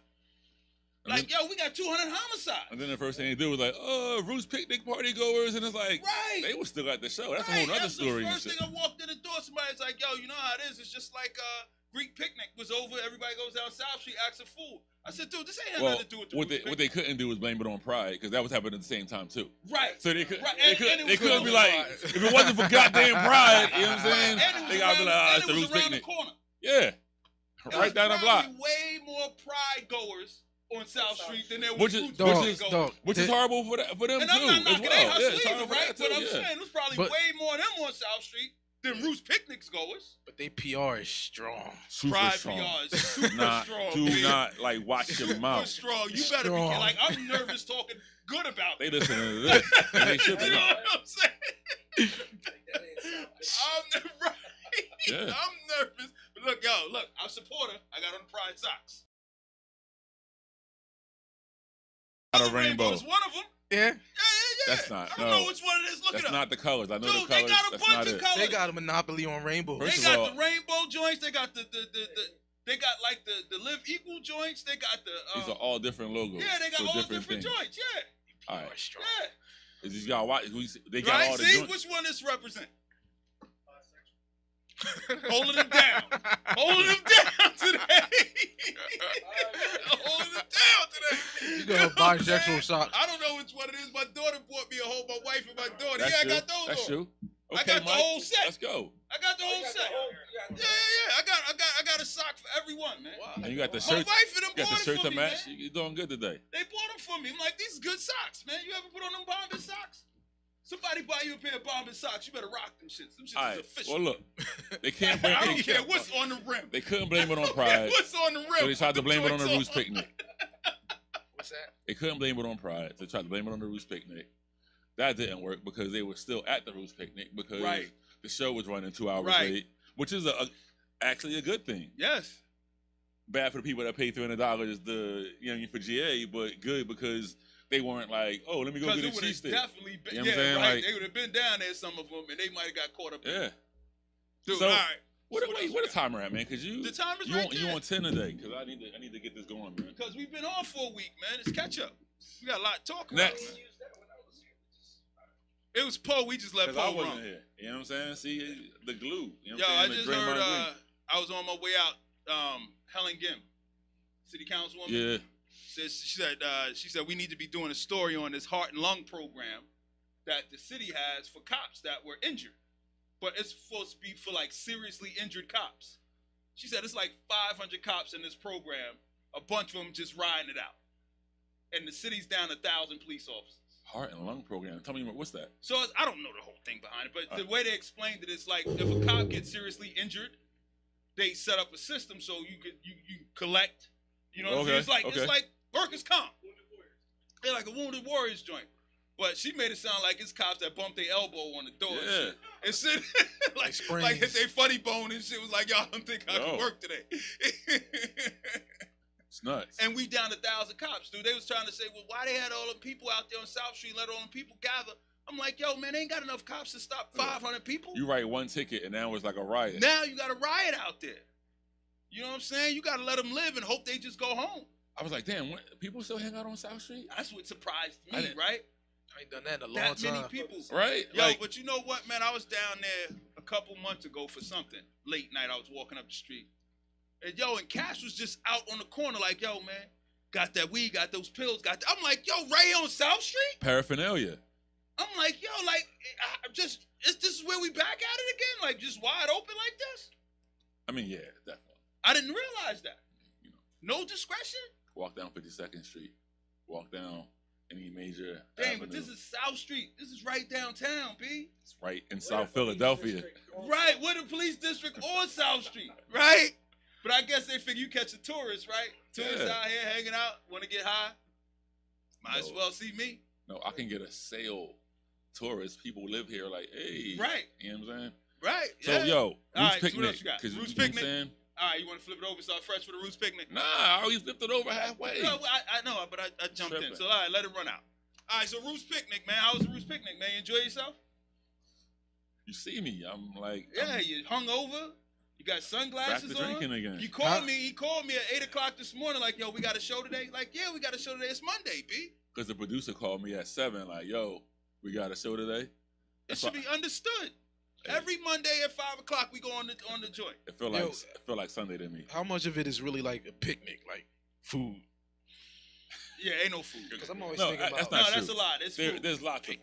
Speaker 2: And
Speaker 1: like, yo, we got 200 homicides.
Speaker 2: And then the first thing they do was like, oh, Roots picnic party goers, and it's like,
Speaker 1: Right.
Speaker 2: they were still at the show. That's a
Speaker 1: Right,
Speaker 2: whole nother
Speaker 1: that's
Speaker 2: story.
Speaker 1: the
Speaker 2: and
Speaker 1: first
Speaker 2: shit.
Speaker 1: thing I walked in the door, somebody's like, yo, you know how it is? It's just like Greek picnic was over. Everybody goes down South Street, acts a fool. I said, dude, this ain't had
Speaker 2: Well,
Speaker 1: nothing to do with the
Speaker 2: what
Speaker 1: Roots
Speaker 2: they couldn't do was blame it on pride because that was happening at the same time too.
Speaker 1: Right.
Speaker 2: So they could
Speaker 1: Right,
Speaker 2: they
Speaker 1: and
Speaker 2: could
Speaker 1: it
Speaker 2: they
Speaker 1: was
Speaker 2: couldn't be
Speaker 1: around-
Speaker 2: like if it wasn't for goddamn pride, you know what I'm saying?
Speaker 1: And it was
Speaker 2: They gotta be
Speaker 1: around-
Speaker 2: like,
Speaker 1: and
Speaker 2: it's
Speaker 1: it
Speaker 2: the
Speaker 1: was
Speaker 2: Roots
Speaker 1: around the
Speaker 2: picnic.
Speaker 1: corner.
Speaker 2: Yeah. Right down the block.
Speaker 1: Way more Pride goers on South Street than there was
Speaker 2: Which is-
Speaker 1: Roots
Speaker 2: which
Speaker 1: Picnic
Speaker 2: is-
Speaker 1: goers.
Speaker 2: Which is horrible for them
Speaker 1: And I'm
Speaker 2: too,
Speaker 1: not
Speaker 2: as
Speaker 1: knocking
Speaker 2: well.
Speaker 1: their
Speaker 2: Yeah,
Speaker 1: hustle
Speaker 2: it's
Speaker 1: either,
Speaker 2: horrible for
Speaker 1: right?
Speaker 2: that
Speaker 1: But
Speaker 2: too,
Speaker 1: I'm
Speaker 2: yeah.
Speaker 1: saying there's probably
Speaker 5: But-
Speaker 1: way more of them on South Street than Roots Picnics goers.
Speaker 5: But they PR is strong.
Speaker 2: Super
Speaker 1: Pride
Speaker 2: strong.
Speaker 1: PR is super
Speaker 2: Not,
Speaker 1: strong.
Speaker 2: do
Speaker 1: man.
Speaker 2: not like watch your
Speaker 1: Super
Speaker 2: mouth.
Speaker 1: strong. You better
Speaker 5: Strong.
Speaker 1: be like, I'm nervous talking good about
Speaker 2: They
Speaker 1: them.
Speaker 2: listen to this. And they should be.
Speaker 1: You know what I'm saying? right.
Speaker 2: Yeah.
Speaker 1: I'm nervous. But look, I'm a supporter. I got on the Pride socks.
Speaker 2: Not a rainbow.
Speaker 1: is one of them.
Speaker 5: Yeah,
Speaker 1: Yeah.
Speaker 2: That's not-
Speaker 1: I don't
Speaker 2: no.
Speaker 1: know which one it is. Look
Speaker 2: That's
Speaker 1: it up.
Speaker 2: not the colors. I know
Speaker 1: Dude,
Speaker 2: the colors.
Speaker 1: they got a
Speaker 2: That's
Speaker 1: bunch
Speaker 2: not
Speaker 1: of
Speaker 2: it.
Speaker 1: colors.
Speaker 5: they got a monopoly on rainbow.
Speaker 2: First
Speaker 1: They
Speaker 2: of
Speaker 1: got
Speaker 2: all-
Speaker 1: the rainbow joints. They got the they got like the Live Equal joints. They got the
Speaker 2: These are all different logos.
Speaker 1: yeah. They got
Speaker 2: for
Speaker 1: all different
Speaker 2: things.
Speaker 1: joints. Yeah,
Speaker 2: All
Speaker 5: PR
Speaker 2: right.
Speaker 5: is strong.
Speaker 1: yeah.
Speaker 2: Is these y'all watch? They got
Speaker 1: Right?
Speaker 2: all the
Speaker 1: See
Speaker 2: joints.
Speaker 1: which one this represent? Holding them down. Holding them down today. Holding them down today.
Speaker 5: You got
Speaker 1: know what I'm
Speaker 5: bisexual
Speaker 1: saying?
Speaker 5: socks.
Speaker 1: I don't know which one it is. My daughter bought me a whole. My wife and my daughter.
Speaker 2: That's
Speaker 1: yeah,
Speaker 2: you.
Speaker 1: I got those.
Speaker 2: That's
Speaker 1: on.
Speaker 2: you.
Speaker 1: I
Speaker 2: Okay,
Speaker 1: got the
Speaker 2: Mike.
Speaker 1: whole set.
Speaker 2: Let's go.
Speaker 1: I got the whole set. Yeah. I got a sock for everyone, man.
Speaker 2: And you got the
Speaker 1: My
Speaker 2: shirt.
Speaker 1: wife and them
Speaker 2: You got the
Speaker 1: bought it
Speaker 2: shirt
Speaker 1: for
Speaker 2: to
Speaker 1: me,
Speaker 2: match.
Speaker 1: man.
Speaker 2: You're doing good today.
Speaker 1: They bought them for me. I'm like, these good socks, man. You ever put on them Bombas socks? Somebody buy you a pair of Bombas socks. You better rock them shits. Them shits
Speaker 2: All
Speaker 1: is
Speaker 2: right.
Speaker 1: official.
Speaker 2: Well, look, they can't blame.
Speaker 1: I
Speaker 2: They,
Speaker 1: don't care what's on the rim.
Speaker 2: they couldn't blame it on
Speaker 1: I don't care
Speaker 2: Pride,
Speaker 1: what's on the rim.
Speaker 2: so they tried to
Speaker 1: Put
Speaker 2: blame it on the
Speaker 1: joints
Speaker 2: Roots Picnic.
Speaker 5: What's that?
Speaker 2: They couldn't blame it on Pride. They tried to blame it on the Roots Picnic. That didn't work because they were still at the Roots Picnic because
Speaker 1: Right.
Speaker 2: the show was running 2 hours
Speaker 1: Right.
Speaker 2: late, which is actually a good thing.
Speaker 1: Yes.
Speaker 2: Bad for the people that pay $300 for GA, but good because they weren't like, oh, let me go
Speaker 1: Because
Speaker 2: get
Speaker 1: it
Speaker 2: a
Speaker 1: would
Speaker 2: cheese
Speaker 1: have
Speaker 2: stick.
Speaker 1: definitely been,
Speaker 2: You know what I'm
Speaker 1: yeah,
Speaker 2: saying?
Speaker 1: right.
Speaker 2: Like-
Speaker 1: They would have been down there, some of them, and they might have got caught up in
Speaker 2: Yeah.
Speaker 1: it. Dude,
Speaker 2: So,
Speaker 1: all right.
Speaker 2: What
Speaker 1: So else
Speaker 2: wait,
Speaker 1: we
Speaker 2: what a
Speaker 1: got?
Speaker 2: timer at, man? Because
Speaker 1: The time is
Speaker 2: you
Speaker 1: right
Speaker 2: on, you
Speaker 1: there.
Speaker 2: on 10 today? Because I need to get this going, man.
Speaker 1: Because we've been off for a week, man. It's catch up. We got a lot to talk about.
Speaker 2: Next.
Speaker 1: Man. It was Poe. We just let
Speaker 2: Because I
Speaker 1: Poe
Speaker 2: wasn't
Speaker 1: run.
Speaker 2: here. You know what I'm saying? See the glue. You know
Speaker 1: Yo,
Speaker 2: what
Speaker 1: I
Speaker 2: I'm saying?
Speaker 1: just
Speaker 2: The
Speaker 1: heard.
Speaker 2: Draymond Green.
Speaker 1: I was on my way out. Helen Gim, city councilwoman.
Speaker 2: Yeah.
Speaker 1: She said we need to be doing a story on this heart and lung program that the city has for cops that were injured, but it's supposed to be for like seriously injured cops. She said it's like 500 cops in this program, a bunch of them just riding it out, and the city's down 1,000 police officers.
Speaker 2: Heart and lung program. Tell me what's that?
Speaker 1: So I don't know the whole thing behind it, but the way they explained it is like if a cop gets seriously injured, they set up a system so you collect. You know, what I'm saying?
Speaker 2: Okay,
Speaker 1: It's like workers' comp. They're like a wounded warriors joint. But she made it sound like it's cops that bumped their elbow on the door
Speaker 2: Yeah.
Speaker 1: and shit. like
Speaker 5: sprains.
Speaker 1: hit their funny bone and shit was like, y'all don't think I
Speaker 2: Yo.
Speaker 1: can work today.
Speaker 2: It's nuts.
Speaker 1: And we down 1,000 cops, dude. They was trying to say, well, why they had all the people out there on South Street, let all them people gather. I'm like, yo, man, they ain't got enough cops to stop 500 people.
Speaker 2: You write one ticket and now it's like a riot.
Speaker 1: Now you got a riot out there. You know what I'm saying? You got to let them live and hope they just go home.
Speaker 2: I was like, damn, people still hang out on South Street?
Speaker 1: That's what surprised
Speaker 2: I
Speaker 1: me,
Speaker 2: didn't-
Speaker 1: right?
Speaker 5: I ain't done that in a long
Speaker 1: That many
Speaker 5: time.
Speaker 1: people.
Speaker 2: Right?
Speaker 1: Yo,
Speaker 2: Like,
Speaker 1: but you know what, man? I was down there a couple months ago for something. Late night, I was walking up the street. And yo, and Cash was just out on the corner like, yo, man, got that weed, got those pills, I'm like, yo, right here on South Street?
Speaker 2: paraphernalia.
Speaker 1: I'm like, yo, like, this is where we back at it again? Like, just wide open like this?
Speaker 2: I mean, yeah, definitely.
Speaker 1: I didn't realize that.
Speaker 2: You know,
Speaker 1: No discretion?
Speaker 2: walk down 52nd Street, walk down any major
Speaker 1: Dang,
Speaker 2: avenue.
Speaker 1: but this is South Street. This is right downtown, B.
Speaker 2: It's right in South Philadelphia.
Speaker 1: Right, we're the police district on South Street, right? But I guess they figure you catch a tourist, right? Tourists
Speaker 2: Yeah.
Speaker 1: out here hanging out, want to get high. Might as
Speaker 2: No.
Speaker 1: well see me.
Speaker 2: No, I can get a sale. Tourists, people live here like, hey.
Speaker 1: Right,
Speaker 2: You know what I'm saying?
Speaker 1: right.
Speaker 2: So,
Speaker 1: yeah.
Speaker 2: yo, Roots
Speaker 1: right, so what
Speaker 2: Picnic.
Speaker 1: else you got?
Speaker 2: 'cause
Speaker 1: Roots
Speaker 2: you know what I'm
Speaker 1: Picnic?
Speaker 2: saying?
Speaker 1: All right, you want to flip it over, start fresh for the Roots Picnic?
Speaker 2: Nah, I always flipped it over halfway.
Speaker 1: No, I know, but I jumped in.
Speaker 2: Tripping.
Speaker 1: So, all right, let it run out. All right, so Roots Picnic, man. How was the Roots Picnic, man? You enjoy yourself?
Speaker 2: You see me, I'm like,
Speaker 1: Yeah,
Speaker 2: I'm
Speaker 1: you hung over. You got
Speaker 2: back
Speaker 1: sunglasses
Speaker 2: to drinking
Speaker 1: on.
Speaker 2: again.
Speaker 1: He called me. He called me at 8 o'clock this morning. Like, yo, we got a show today. Like, yeah, we got a show today. It's Monday, B.
Speaker 2: Because the producer called me at 7, like, yo, we got a show today.
Speaker 1: It
Speaker 2: That's
Speaker 1: should
Speaker 2: why-
Speaker 1: be understood.
Speaker 2: Hey.
Speaker 1: Every Monday at 5 o'clock, we go on the joint.
Speaker 2: It feel like Sunday to me.
Speaker 5: How much of it is really like a picnic, like food?
Speaker 1: Yeah, ain't no food.
Speaker 5: Because I'm always
Speaker 2: No,
Speaker 5: thinking
Speaker 2: that's
Speaker 5: about
Speaker 2: not
Speaker 1: No, that's a
Speaker 2: true.
Speaker 1: lot. It's food.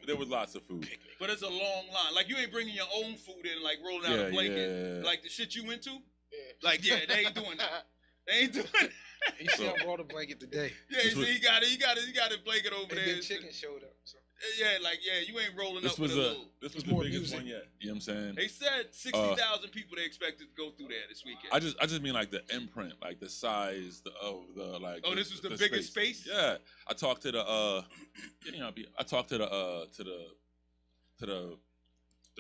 Speaker 2: There was lots of food.
Speaker 5: picnic.
Speaker 1: But it's a long line. Like, you ain't bringing your own food in, like rolling out
Speaker 2: Yeah,
Speaker 1: a blanket.
Speaker 2: yeah.
Speaker 1: Like the shit you into.
Speaker 5: Yeah.
Speaker 1: Like, yeah, they ain't doing that. They ain't doing it.
Speaker 5: He said I brought a blanket today.
Speaker 1: Yeah, he said he got a blanket over
Speaker 5: And
Speaker 1: there.
Speaker 5: then chicken showed up. So.
Speaker 1: Yeah, like you ain't rolling
Speaker 2: This
Speaker 1: up with
Speaker 2: was
Speaker 1: a little.
Speaker 2: this was
Speaker 5: It's
Speaker 2: the
Speaker 5: more
Speaker 2: biggest
Speaker 5: music.
Speaker 2: one yet. You know what I'm saying?
Speaker 1: They said 60,000 people they expected to go through there this weekend.
Speaker 2: I just mean like the imprint, like the size of the like.
Speaker 1: Oh, this was the biggest space?
Speaker 2: Yeah, I talked to the I talked to the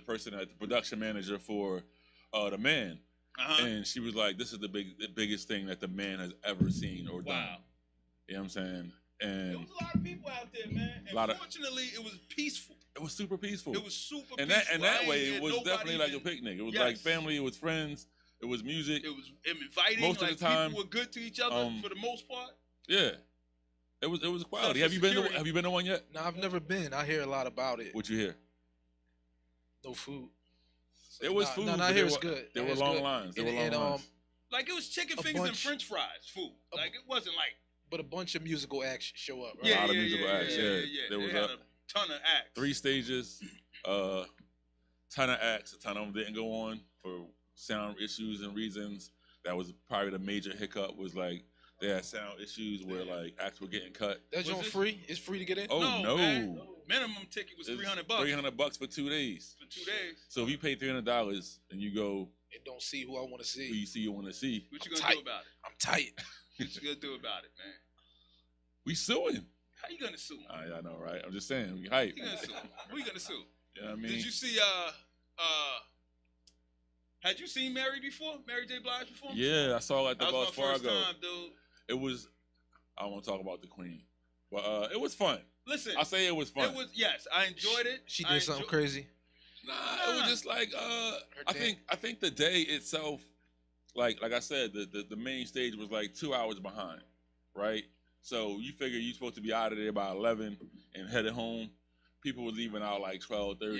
Speaker 2: person at the production manager for the Man,
Speaker 1: Uh-huh.
Speaker 2: and she was like, "This is the biggest thing that the Man has ever seen or done."
Speaker 1: Wow.
Speaker 2: You know what I'm saying?
Speaker 1: There
Speaker 2: And
Speaker 1: was a lot of people out there, man. And
Speaker 2: Lot of-
Speaker 1: fortunately, it was peaceful.
Speaker 2: it was super peaceful.
Speaker 1: It was super
Speaker 2: and
Speaker 1: peaceful.
Speaker 2: that
Speaker 1: I
Speaker 2: way,
Speaker 1: ain't
Speaker 2: it
Speaker 1: hear
Speaker 2: was
Speaker 1: nobody
Speaker 2: definitely like a
Speaker 1: even-
Speaker 2: picnic. It was
Speaker 1: Yes.
Speaker 2: like family. It was friends. It was music.
Speaker 1: It was inviting.
Speaker 2: Most of
Speaker 1: like,
Speaker 2: the time,
Speaker 1: people were good to each other for the most part.
Speaker 2: Yeah, it was quality.
Speaker 1: for
Speaker 2: Have you been to
Speaker 1: security.
Speaker 2: Have you been to one yet?
Speaker 5: No, I've never been. I hear a lot about it.
Speaker 2: What you hear?
Speaker 5: No food. So,
Speaker 2: There was
Speaker 5: nah,
Speaker 2: food.
Speaker 5: Nah,
Speaker 2: but
Speaker 5: I
Speaker 2: there
Speaker 5: hear it's
Speaker 2: were-
Speaker 5: good.
Speaker 2: There
Speaker 5: I
Speaker 2: were
Speaker 5: hear it's
Speaker 2: long
Speaker 5: good.
Speaker 2: lines. There were
Speaker 5: And,
Speaker 2: long lines.
Speaker 1: Like it was chicken
Speaker 5: A
Speaker 1: fingers and
Speaker 5: bunch-
Speaker 1: French fries food. Like it wasn't like
Speaker 5: But a bunch of musical acts show up, right?
Speaker 1: yeah,
Speaker 2: lot of
Speaker 1: yeah,
Speaker 2: musical
Speaker 1: yeah,
Speaker 2: acts,
Speaker 1: yeah,
Speaker 2: yeah.
Speaker 1: yeah.
Speaker 2: There
Speaker 1: They
Speaker 2: was
Speaker 1: had
Speaker 2: a-
Speaker 1: a ton of acts.
Speaker 2: 3 stages, ton of acts. A ton of them didn't go on for sound issues and reasons. That was probably the major hiccup. Was like they had sound issues where like acts were getting cut.
Speaker 5: That
Speaker 1: Was
Speaker 5: joint
Speaker 1: this-
Speaker 5: free? It's free to get in?
Speaker 2: Oh no!
Speaker 1: Man. Minimum ticket was
Speaker 2: It's
Speaker 1: $300
Speaker 2: $300 for 2 days.
Speaker 1: for 2 days.
Speaker 2: So if you pay $300 and you go
Speaker 5: And don't see who I want to
Speaker 2: who
Speaker 5: see.
Speaker 2: you see you want to see,
Speaker 1: What you
Speaker 5: I'm
Speaker 1: gonna do
Speaker 5: tight.
Speaker 1: about it?
Speaker 5: I'm tight.
Speaker 1: What you gonna do about it, man?
Speaker 2: we suing.
Speaker 1: How you gonna sue him?
Speaker 2: I know, right? I'm just saying, we hype.
Speaker 1: You gonna sue him? Who you gonna sue?
Speaker 2: You know what I mean?
Speaker 1: Did you see had you seen Mary before? Mary J. Blige before?
Speaker 2: Yeah, I saw it at the
Speaker 1: That was
Speaker 2: Wells
Speaker 1: my first
Speaker 2: Fargo.
Speaker 1: time, dude.
Speaker 2: It was. I don't want to talk about the Queen, but it was fun.
Speaker 1: Listen,
Speaker 2: I say it was fun.
Speaker 1: it was yes, I enjoyed it.
Speaker 5: She
Speaker 1: I
Speaker 5: did something
Speaker 1: enjo-
Speaker 5: crazy.
Speaker 2: Nah, it was just like I
Speaker 5: day.
Speaker 2: think the day itself, like I said, the main stage was like 2 hours behind, right? So you figure you're supposed to be out of there by 11 and headed home. People were leaving out like 12:30
Speaker 1: Yeah,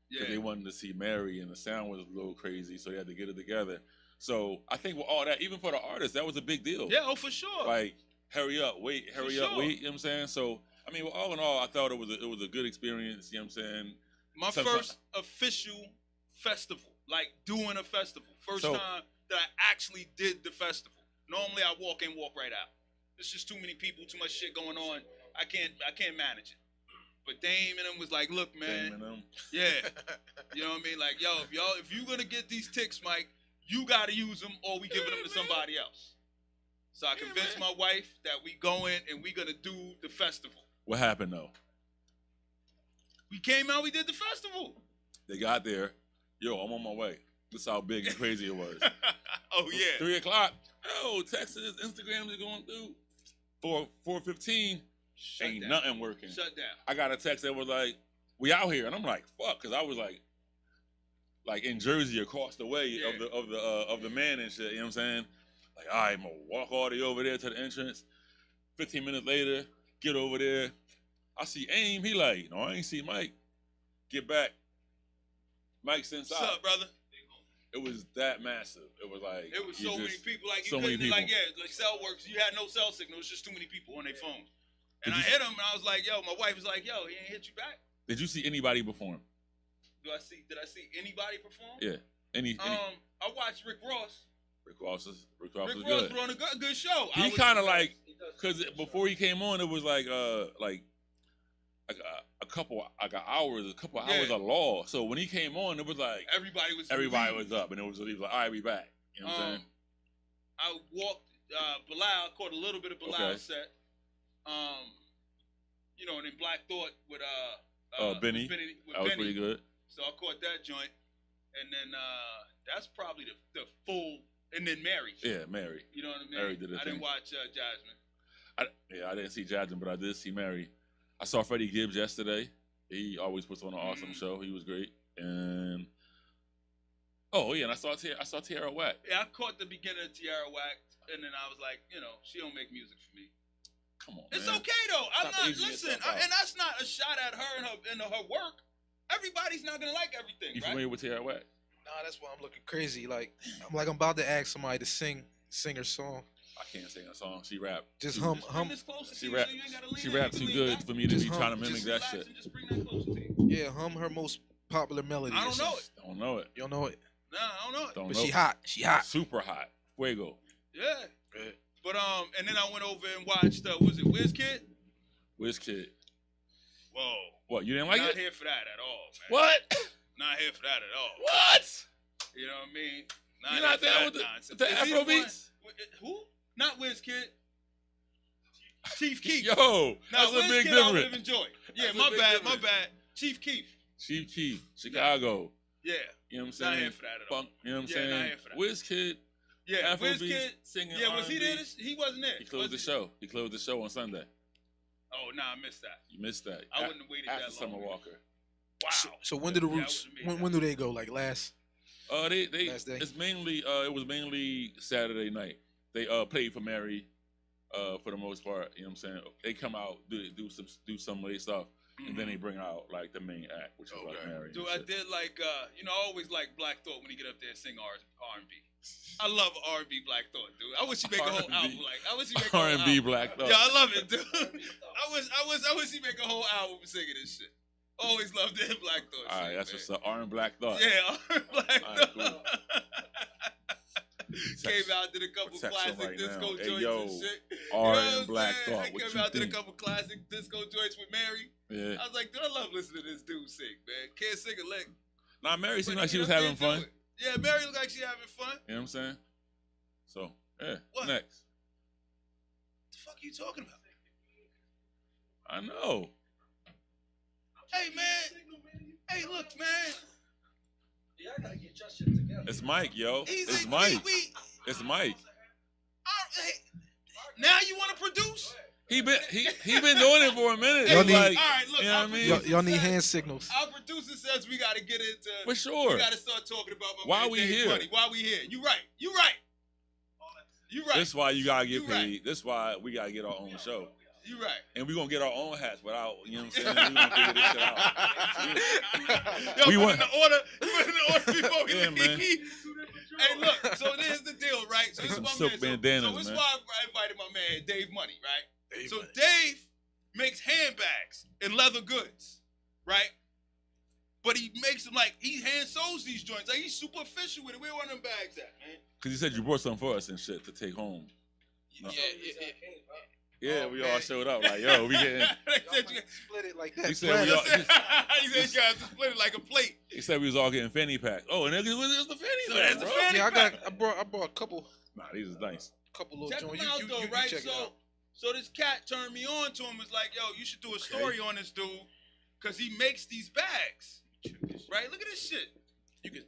Speaker 2: because
Speaker 1: yeah.
Speaker 2: they wanted to see Mary, and the sound was a little crazy, so they had to get it together. So I think with all that, even for the artists, that was a big deal.
Speaker 1: Yeah, oh for sure.
Speaker 2: Like hurry up, wait, hurry up,
Speaker 1: sure.
Speaker 2: wait. You know what I'm saying? So I mean, all in all, I thought it was a good experience. You know what I'm saying?
Speaker 1: My
Speaker 2: Sometimes-
Speaker 1: first official festival, like doing a festival. First
Speaker 2: So-
Speaker 1: time that I actually did the festival. Normally I walk in, walk right out. There's just too many people, too much shit going on. I can't manage it. But Dame and them was like, look, man,
Speaker 2: Damn, and them.
Speaker 1: yeah. You know what I mean? Like, yo, if you gonna get these ticks, Mike, you gotta use them or we giving them to somebody else. So I convinced my wife that we going and we gonna do the festival.
Speaker 2: What happened though?
Speaker 1: We came out, we did the festival.
Speaker 2: They got there. Yo, I'm on my way. This is how big and crazy it was.
Speaker 1: Oh yeah.
Speaker 2: 3 o'clock. Oh, Texas, Instagram is going through. 4:15.
Speaker 1: Shut
Speaker 2: Ain't
Speaker 1: down.
Speaker 2: nothing working.
Speaker 1: Shut down.
Speaker 2: I got a text that was like, "We out here," and I'm like, "Fuck," because I was like in Jersey across the way
Speaker 1: Yeah.
Speaker 2: of the Man and shit. You know what I'm saying? Like, all right, I'm gonna walk all the way over there to the entrance. 15 minutes later, get over there. I see Aim. He like, no, I ain't see Mike. Get back. Mike's inside.
Speaker 1: What's up, brother?
Speaker 2: It was that massive. It was like
Speaker 1: It was
Speaker 2: you
Speaker 1: so many
Speaker 2: just-
Speaker 1: people. Like you
Speaker 2: so many
Speaker 1: couldn't, like
Speaker 2: people.
Speaker 1: yeah, like cell works. You had no cell signal. It was just too many people on their phones. And
Speaker 2: Did
Speaker 1: I
Speaker 2: you-
Speaker 1: hit him, and I was like, "Yo," my wife was like, "Yo, he ain't hit you back."
Speaker 2: Did you see anybody perform?
Speaker 1: Did I see anybody perform?
Speaker 2: Yeah. Any
Speaker 1: I watched Rick Ross.
Speaker 2: Rick Ross was
Speaker 1: Rick
Speaker 2: good.
Speaker 1: Ross put on a good show.
Speaker 2: He
Speaker 1: I was-
Speaker 2: kind of like, cause before he came on, it was like a couple hours
Speaker 1: Yeah.
Speaker 2: of law. So when he came on, it was like
Speaker 1: everybody was
Speaker 2: everybody was up, and it was he was like, all right, we back. You know what I'm saying?
Speaker 1: I walked Bilal, caught a little bit of Bilal's
Speaker 2: Okay.
Speaker 1: set. You know, and then Black Thought with
Speaker 2: Benny.
Speaker 1: with
Speaker 2: That was
Speaker 1: Benny.
Speaker 2: pretty good.
Speaker 1: So I caught that joint, and then that's probably the full. And then Mary.
Speaker 2: Yeah, Mary.
Speaker 1: You know what I mean?
Speaker 2: Mary did her
Speaker 1: I
Speaker 2: thing.
Speaker 1: didn't watch Jasmine.
Speaker 2: I didn't see Jasmine, but I did see Mary. I saw Freddie Gibbs yesterday. He always puts on an awesome
Speaker 1: Mm-hmm.
Speaker 2: show. He was great. And and I saw Tierra Whack.
Speaker 1: Yeah, I caught the beginning of Tierra Whack, and then I was like, you know, she don't make music for me.
Speaker 2: Come on,
Speaker 1: It's
Speaker 2: man.
Speaker 1: okay though. I'm
Speaker 2: Stop
Speaker 1: not
Speaker 2: aging
Speaker 1: listen,
Speaker 2: yourself out.
Speaker 1: and that's not a shot at her and her work. Everybody's not gonna like everything,
Speaker 2: You
Speaker 1: right?
Speaker 2: familiar with Tierra Whack?
Speaker 5: Nah, that's why I'm looking crazy. Like I'm about to ask somebody to sing her song.
Speaker 2: I can't sing a song. She rap.
Speaker 5: Just
Speaker 2: She-
Speaker 5: hum
Speaker 1: Bring
Speaker 5: hum.
Speaker 1: this closer to
Speaker 2: She
Speaker 1: you
Speaker 2: rap.
Speaker 1: so you ain't gotta lean
Speaker 2: She
Speaker 1: in.
Speaker 2: rap
Speaker 1: You
Speaker 2: too
Speaker 1: can lean
Speaker 2: good
Speaker 1: back.
Speaker 2: for me to
Speaker 5: Just
Speaker 2: be
Speaker 5: hum.
Speaker 2: trying to mimic
Speaker 1: Just
Speaker 2: that
Speaker 1: relax
Speaker 2: shit.
Speaker 1: and just bring that closer to you.
Speaker 5: Yeah, hum her most popular melody.
Speaker 1: I don't know it.
Speaker 2: Don't know it.
Speaker 5: You don't know it,
Speaker 1: Nah, I don't know it.
Speaker 2: Don't
Speaker 5: but
Speaker 2: know.
Speaker 5: she hot. She hot.
Speaker 2: Super hot. Fuego.
Speaker 1: Yeah.
Speaker 5: Yeah.
Speaker 1: But and then I went over and watched. Was it WizKid?
Speaker 2: WizKid.
Speaker 1: Whoa.
Speaker 2: What? You didn't like
Speaker 1: Not
Speaker 2: it?
Speaker 1: here for that at all, man.
Speaker 2: What?
Speaker 1: Not here for that at all.
Speaker 2: What?
Speaker 1: You know what I mean?
Speaker 2: You not
Speaker 1: here for
Speaker 2: down
Speaker 1: that
Speaker 2: with
Speaker 1: nonsense.
Speaker 2: the
Speaker 1: Is he
Speaker 2: Afro
Speaker 1: one-
Speaker 2: beats?
Speaker 1: Who? Not WizKid. Chief Keef.
Speaker 2: Yo,
Speaker 1: Now,
Speaker 2: that's a big
Speaker 1: WizKid I would have
Speaker 2: difference.
Speaker 1: enjoyed. Yeah,
Speaker 2: That's a
Speaker 1: my
Speaker 2: big
Speaker 1: bad,
Speaker 2: difference.
Speaker 1: my bad. Chief Keef.
Speaker 2: Chief Keef, Chicago.
Speaker 1: Yeah.
Speaker 2: You know what I'm saying?
Speaker 1: Not here for that at all.
Speaker 2: Funk, you know what I'm
Speaker 1: Yeah,
Speaker 2: saying?
Speaker 1: not here for that.
Speaker 2: WizKid,
Speaker 1: Yeah,
Speaker 2: Afro
Speaker 1: WizKid.
Speaker 2: beats, singing
Speaker 1: Yeah, was he
Speaker 2: R&B.
Speaker 1: there? He wasn't there.
Speaker 2: He closed the
Speaker 1: was
Speaker 2: show. He closed the show on Sunday.
Speaker 1: Oh, nah, I missed that.
Speaker 2: You missed that.
Speaker 1: I wouldn't have waited
Speaker 2: After
Speaker 1: that
Speaker 2: Summer
Speaker 1: long.
Speaker 2: Walker.
Speaker 1: Wow.
Speaker 5: So when do the
Speaker 1: Yeah, I
Speaker 5: Roots?
Speaker 1: would've made
Speaker 5: When do they go? Like last?
Speaker 2: They
Speaker 5: Last day.
Speaker 2: it's mainly it was mainly Saturday night. They played for Mary for the most part, you know what I'm saying? They come out, do some late stuff, and then they bring out like the main act, which is like
Speaker 5: Okay.
Speaker 2: Mary. and
Speaker 1: Dude, I
Speaker 2: shit.
Speaker 1: did like, I always like Black Thought when he get up there and sing R&B. I love R&B Black Thought, dude. I wish he make a whole
Speaker 2: R&B.
Speaker 1: album. Like, I wish he make a whole
Speaker 2: R&B
Speaker 1: album.
Speaker 2: Black Thought.
Speaker 1: Yeah, I love it, dude. I wish he make a whole album singing this shit. Always loved that Black Thought.
Speaker 2: All right,
Speaker 1: shit,
Speaker 2: that's
Speaker 1: man.
Speaker 2: what's up. R and Black Thought.
Speaker 1: Yeah, Black
Speaker 2: All right,
Speaker 1: Thought. Came out, did a couple
Speaker 2: text him
Speaker 1: classic
Speaker 2: right
Speaker 1: disco
Speaker 2: now. Hey,
Speaker 1: joints
Speaker 2: yo,
Speaker 1: and shit.
Speaker 2: R
Speaker 1: You know
Speaker 2: and
Speaker 1: what
Speaker 2: Black
Speaker 1: I'm saying?
Speaker 2: Thought.
Speaker 1: He
Speaker 2: What
Speaker 1: came
Speaker 2: you
Speaker 1: out, did a
Speaker 2: think?
Speaker 1: couple classic disco joints with Mary.
Speaker 2: Yeah.
Speaker 1: I was like, dude, I love listening to this dude sing, man. Can't sing a lick.
Speaker 2: Nah, Mary seemed
Speaker 1: But
Speaker 2: like she
Speaker 1: he
Speaker 2: was
Speaker 1: get up
Speaker 2: having
Speaker 1: there and
Speaker 2: fun.
Speaker 1: do it. Yeah, Mary looked like she having fun.
Speaker 2: You know what I'm saying? So, yeah.
Speaker 1: What?
Speaker 2: Next.
Speaker 1: What the fuck are you talking about?
Speaker 2: I know.
Speaker 1: Hey, man. Hey, look, man.
Speaker 3: Yeah, I gotta get your shit together.
Speaker 2: It's Mike, yo.
Speaker 1: He's
Speaker 2: It's
Speaker 1: like,
Speaker 2: Mike.
Speaker 1: It's
Speaker 2: It's Mike.
Speaker 1: hey, now you want to produce?
Speaker 2: He been doing it for a minute.
Speaker 5: Y'all
Speaker 2: It's
Speaker 5: need-
Speaker 2: like,
Speaker 1: all right, look.
Speaker 2: you know
Speaker 1: our
Speaker 2: what I mean?
Speaker 1: producer
Speaker 5: Y'all need
Speaker 1: says-
Speaker 5: hand signals.
Speaker 1: Our producer says we got to get into.
Speaker 2: for sure.
Speaker 1: We got to start talking about my
Speaker 2: Why
Speaker 1: man
Speaker 2: we
Speaker 1: Dave
Speaker 2: here?
Speaker 1: Money. Why we here? You right. You right. You right.
Speaker 2: This is why you gotta get
Speaker 1: You
Speaker 2: paid.
Speaker 1: right.
Speaker 2: This is why we gotta get our own show.
Speaker 1: You right.
Speaker 2: And we're gonna get our own hats without, you know what I'm saying? We're gonna figure this shit out.
Speaker 1: Yo,
Speaker 2: We
Speaker 1: put
Speaker 2: want-
Speaker 1: in the order. You put in the order before we
Speaker 2: Yeah,
Speaker 1: leave.
Speaker 2: man.
Speaker 1: Hey, look. So here's the deal, right? So this is
Speaker 2: Some
Speaker 1: my
Speaker 2: silk
Speaker 1: man.
Speaker 2: bandanas,
Speaker 1: so this is
Speaker 2: man.
Speaker 1: why I invited my man Dave Money, right?
Speaker 5: Dave
Speaker 1: So
Speaker 5: Money.
Speaker 1: Dave makes handbags and leather goods, right? But he makes them like he hand sews these joints. Like he's super official with it. Where one of them bags at, man?
Speaker 2: Cause you said you brought something for us and shit to take home. No. Yeah,
Speaker 1: Oh,
Speaker 2: we all
Speaker 1: man.
Speaker 2: showed up like, yo, we getting.
Speaker 1: They said you-
Speaker 5: Split it like
Speaker 2: He
Speaker 5: that.
Speaker 2: said we all-
Speaker 1: he said you guys to split it like a plate.
Speaker 2: He said we was all getting fanny packs. Oh, and it was the fanny
Speaker 1: So
Speaker 2: pack,
Speaker 1: that's the
Speaker 2: bro.
Speaker 1: fanny
Speaker 5: Yeah,
Speaker 1: pack.
Speaker 5: I brought a couple
Speaker 2: Nah, these is nice.
Speaker 5: little
Speaker 1: Check
Speaker 5: joints.
Speaker 1: him out though,
Speaker 5: you
Speaker 1: right?
Speaker 5: check it out.
Speaker 1: So this cat turned me on to him. Was like, yo, you should do a story on this dude, cause he makes these bags, right? Look at this shit,
Speaker 5: You can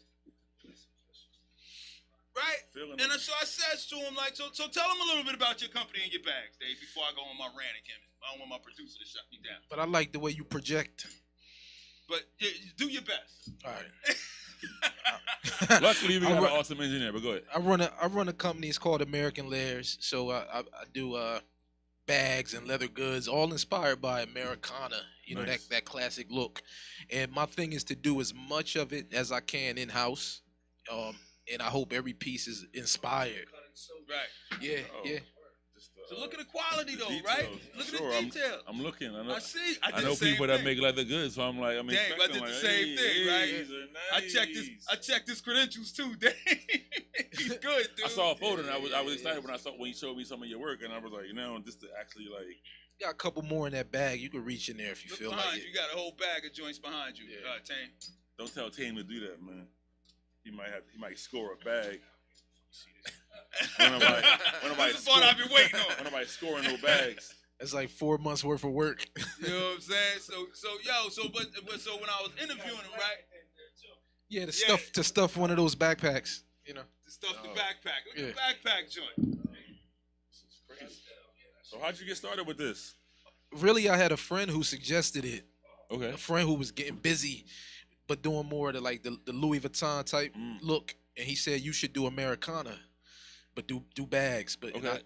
Speaker 1: right?
Speaker 2: Feeling
Speaker 1: And so I says to him, like, so tell him a little bit about your company and your bags, Dave, before I go on my rant again. I don't want my producer to shut me down.
Speaker 5: But I like the way you project.
Speaker 1: But yeah, do your best.
Speaker 5: All right.
Speaker 2: Luckily, we
Speaker 5: I
Speaker 2: got an
Speaker 5: run-
Speaker 2: awesome engineer, but go ahead.
Speaker 5: I run a company. It's called American Layers. So I do bags and leather goods, all inspired by Americana. You know,
Speaker 2: Nice.
Speaker 5: that classic look. And my thing is to do as much of it as I can in house. And I hope every piece is inspired.
Speaker 1: Right.
Speaker 5: Yeah,
Speaker 2: Oh.
Speaker 5: yeah.
Speaker 2: Just,
Speaker 1: So look at the quality, though,
Speaker 2: details.
Speaker 1: right? Look
Speaker 2: Sure,
Speaker 1: at the detail.
Speaker 2: I'm looking.
Speaker 1: I see. I
Speaker 2: I
Speaker 1: did
Speaker 2: know
Speaker 1: the same
Speaker 2: people
Speaker 1: thing.
Speaker 2: that make leather goods, so I'm like, I'm
Speaker 1: Dang, I
Speaker 2: expecting
Speaker 1: did the
Speaker 2: like,
Speaker 1: same
Speaker 2: hey,
Speaker 1: thing, right?
Speaker 2: these are
Speaker 1: I
Speaker 2: nice.
Speaker 1: checked his credentials too. Dang, he's good, dude.
Speaker 2: I saw a photo and I was excited when you showed me some of your work, and I was like, you know, just to actually like,
Speaker 5: Got a couple more in that bag. You can reach in there if you
Speaker 1: Look
Speaker 5: feel
Speaker 1: behind
Speaker 5: like
Speaker 1: you.
Speaker 5: it.
Speaker 1: You got a whole bag of joints behind you,
Speaker 5: Yeah.
Speaker 1: Tane.
Speaker 2: don't tell Tame to do that, man. He might score a bag. When nobody
Speaker 1: That's the part I've been waiting on.
Speaker 2: When nobody scoring no bags.
Speaker 5: It's like 4 months worth of work.
Speaker 1: You know what I'm saying? So when I was interviewing him, right?
Speaker 5: Yeah,
Speaker 1: Yeah.
Speaker 5: to stuff one of those backpacks. You know.
Speaker 1: To stuff the
Speaker 2: Oh.
Speaker 1: backpack. Look at
Speaker 5: Yeah.
Speaker 1: the backpack joint.
Speaker 2: So how'd you get started with this?
Speaker 5: Really, I had a friend who suggested it.
Speaker 2: Okay.
Speaker 5: A friend who was getting busy, but doing more of the Louis Vuitton type
Speaker 2: Mm.
Speaker 5: look, and he said you should do Americana, but do bags. But
Speaker 2: Okay.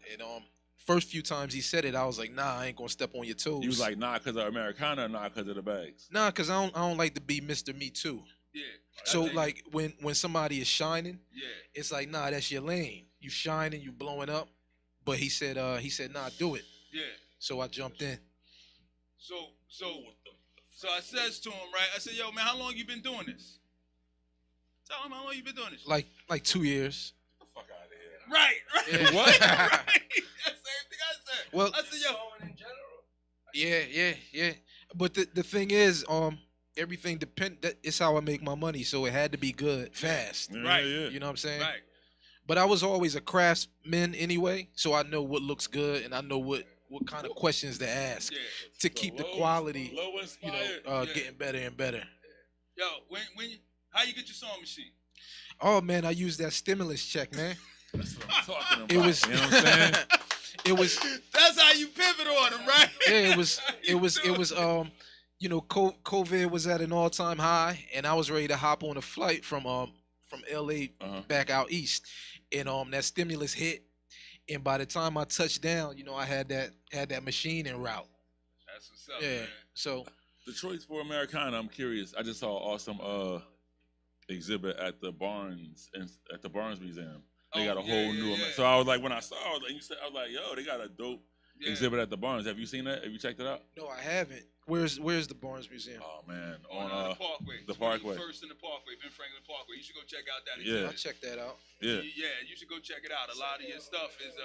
Speaker 5: first few times he said it, I was like, nah, I ain't gonna step on your toes.
Speaker 2: You was like, nah, because of Americana, not because of the bags.
Speaker 5: nah, cause I don't like to be Mr. Me Too.
Speaker 1: Yeah.
Speaker 5: So
Speaker 1: think-
Speaker 5: like when somebody is shining,
Speaker 1: Yeah.
Speaker 5: it's like, nah, that's your lane. You shining, you blowing up. But he said, nah, do it.
Speaker 1: Yeah.
Speaker 5: So I jumped in.
Speaker 1: So I says to him, right? I said, yo, man, how long you been doing this? Tell him how long you been doing this.
Speaker 5: Like 2 years.
Speaker 2: Get the fuck out of here.
Speaker 1: Right.
Speaker 5: Yeah.
Speaker 2: What?
Speaker 1: Right. That's the same thing I said.
Speaker 5: Well,
Speaker 1: I said, yo,
Speaker 3: Sewing in general.
Speaker 5: yeah. But the thing is, everything that it's how I make my money, so it had to be good, fast.
Speaker 2: Yeah,
Speaker 1: Right.
Speaker 2: yeah.
Speaker 5: You know what I'm saying?
Speaker 1: right.
Speaker 5: But I was always a craftsman anyway, so I know what looks good and I know what kind of questions to ask
Speaker 1: Yeah.
Speaker 5: to
Speaker 2: So
Speaker 5: keep the
Speaker 2: low-
Speaker 5: quality,
Speaker 2: low
Speaker 5: you
Speaker 2: inspired.
Speaker 5: know,
Speaker 1: Yeah.
Speaker 5: getting better and better.
Speaker 1: Yo, how you get your sewing machine?
Speaker 5: Oh man, I used that stimulus check, man.
Speaker 2: That's what I'm talking about.
Speaker 5: It was,
Speaker 2: You know what I'm saying?
Speaker 5: it was,
Speaker 1: That's how you pivot on them, right?
Speaker 5: yeah, it was,
Speaker 1: You do
Speaker 5: you know, COVID was at an all-time high, and I was ready to hop on a flight from LA
Speaker 2: Uh-huh.
Speaker 5: back out east, and that stimulus hit, and by the time I touched down, you know, I had that machine en route.
Speaker 1: That's what's up,
Speaker 5: Yeah,
Speaker 1: man.
Speaker 5: so
Speaker 2: Detroit's for Americana. I'm curious. I just saw an awesome exhibit at the Barnes Museum. They got a
Speaker 1: Oh,
Speaker 2: whole
Speaker 1: yeah,
Speaker 2: new.
Speaker 1: yeah.
Speaker 2: So I was like, when I saw it, like you said, I was like, yo, they got a dope
Speaker 1: Yeah.
Speaker 2: exhibit at the Barnes. Have you seen that? Have you checked it out?
Speaker 5: no, I haven't. Where's the Barnes Museum?
Speaker 2: Oh man,
Speaker 1: On
Speaker 2: on
Speaker 1: the Parkway.
Speaker 2: the Parkway.
Speaker 1: First in the Parkway, Ben Franklin Parkway. You should go check out that.
Speaker 2: Yeah.
Speaker 5: I'll check that out.
Speaker 2: yeah.
Speaker 1: Yeah, you should go check it out. A lot of your stuff is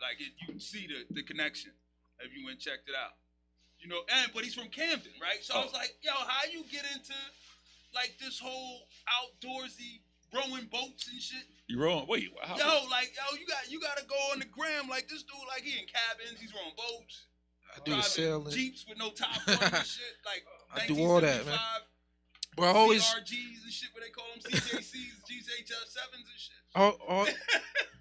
Speaker 1: like you can see the connection if you went and checked it out. You know, but he's from Camden, right? So I was
Speaker 2: Oh.
Speaker 1: like, yo, how you get into like this whole outdoorsy rowing boats and shit?
Speaker 2: You rolling? Wait, how?
Speaker 1: Yo, you gotta go on the gram like this dude, like he in cabins, he's rowing boats,
Speaker 5: I do the
Speaker 1: driving
Speaker 5: sailing.
Speaker 1: Jeeps with no top on and shit, like
Speaker 5: I do all that, man.
Speaker 1: 1975
Speaker 5: Bro, I always,
Speaker 1: CRGs and shit, what they call them, CJCs, GHL7s and shit.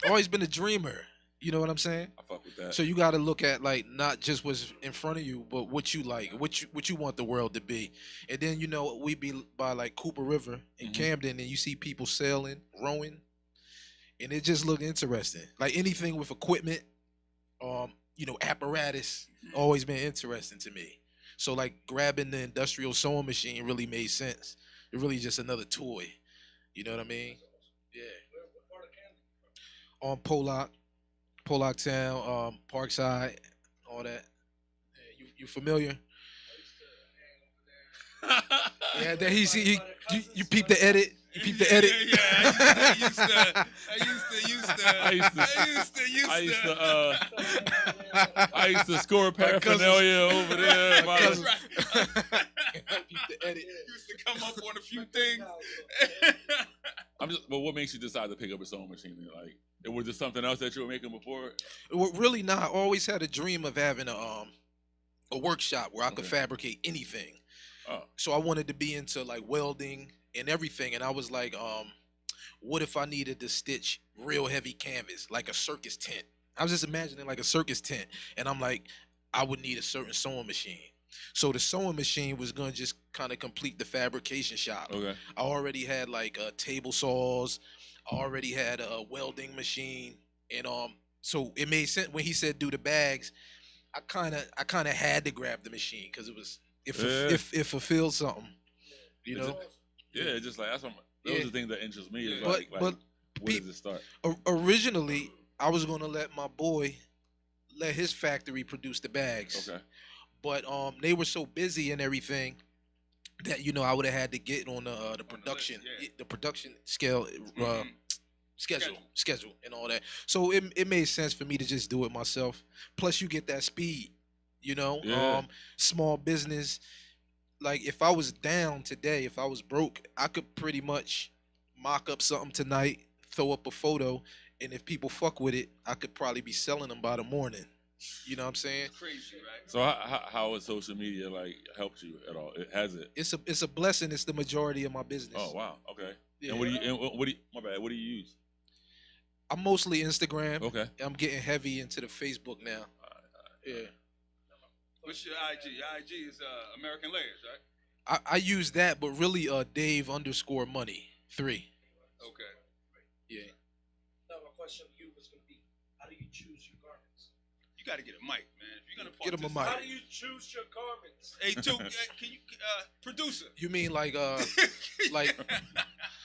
Speaker 5: always been a dreamer. You know what I'm saying?
Speaker 2: I fuck with that.
Speaker 5: So you got to look at like not just what's in front of you, but what you like, what you want the world to be. And then you know we be by like Cooper River in
Speaker 2: Mhm.
Speaker 5: Camden, and you see people sailing, rowing, and it just looked interesting. Like anything with equipment, you know, apparatus, always been interesting to me. So like grabbing the industrial sewing machine really made sense. It really just another toy. You know what I mean? Yeah.
Speaker 3: What part of Camden?
Speaker 5: On Pollock Town, Parkside, all that. Yeah, you familiar? Yeah, that you peep the edit. You peep the edit.
Speaker 1: Yeah, I used to.
Speaker 2: I used to score
Speaker 5: My cousins-
Speaker 2: paraphernalia over there. by
Speaker 5: cousins-
Speaker 2: the-
Speaker 5: Peep the edit.
Speaker 1: Used to come up on a few things.
Speaker 2: But what makes you decide to pick up a sewing machine? Like, it was just something else that you were making before?
Speaker 5: Well, really not. I always had a dream of having a workshop where I could
Speaker 2: Okay.
Speaker 5: fabricate anything.
Speaker 2: Oh.
Speaker 5: So I wanted to be into like welding and everything, and I was like, what if I needed to stitch real heavy canvas, like a circus tent? I was just imagining like a circus tent, and I'm like, I would need a certain sewing machine. So the sewing machine was gonna just kind of complete the fabrication shop.
Speaker 2: Okay.
Speaker 5: I already had like table saws. I already had a welding machine, and so it made sense when he said do the bags. I kind of had to grab the machine because it was it fulfilled something, you
Speaker 2: Is
Speaker 5: know.
Speaker 2: Yeah, it's just like that's what those
Speaker 5: Yeah.
Speaker 2: are the things that interest me. Is
Speaker 1: But-
Speaker 2: like,
Speaker 5: but
Speaker 2: where
Speaker 5: peop-
Speaker 2: does it start?
Speaker 5: Originally, I was gonna let my boy let his factory produce the bags.
Speaker 2: Okay.
Speaker 5: But they were so busy and everything that you know I would have had to get on the
Speaker 1: list,
Speaker 5: production
Speaker 1: yeah.
Speaker 5: the production scale
Speaker 1: Mhm.
Speaker 5: schedule and all that. So it made sense for me to just do it myself. Plus you get that speed, you know.
Speaker 2: Yeah.
Speaker 5: Small business. Like if I was down today, if I was broke, I could pretty much mock up something tonight, throw up a photo, and if people fuck with it, I could probably be selling them by the morning. You know what I'm saying?
Speaker 1: Crazy, right?
Speaker 2: So how has social media like helped you at all? Has it?
Speaker 5: It's a blessing. It's the majority of my business.
Speaker 2: Oh wow. Okay.
Speaker 5: Yeah.
Speaker 2: And what do you? My bad. What do you use?
Speaker 5: I'm mostly Instagram.
Speaker 2: Okay.
Speaker 5: I'm getting heavy into the Facebook now. Yeah.
Speaker 1: What's your IG? Your IG is American Layers, right?
Speaker 5: I use that, but really Dave_money3.
Speaker 1: Okay.
Speaker 5: Yeah.
Speaker 3: Now my question to you was going to be, how do you choose your garments?
Speaker 1: You got to get a mic, man. If you're gonna
Speaker 5: Get him a
Speaker 1: participate-
Speaker 3: How
Speaker 5: mic.
Speaker 3: do you choose your garments?
Speaker 1: Hey, can you producer?
Speaker 5: You mean like like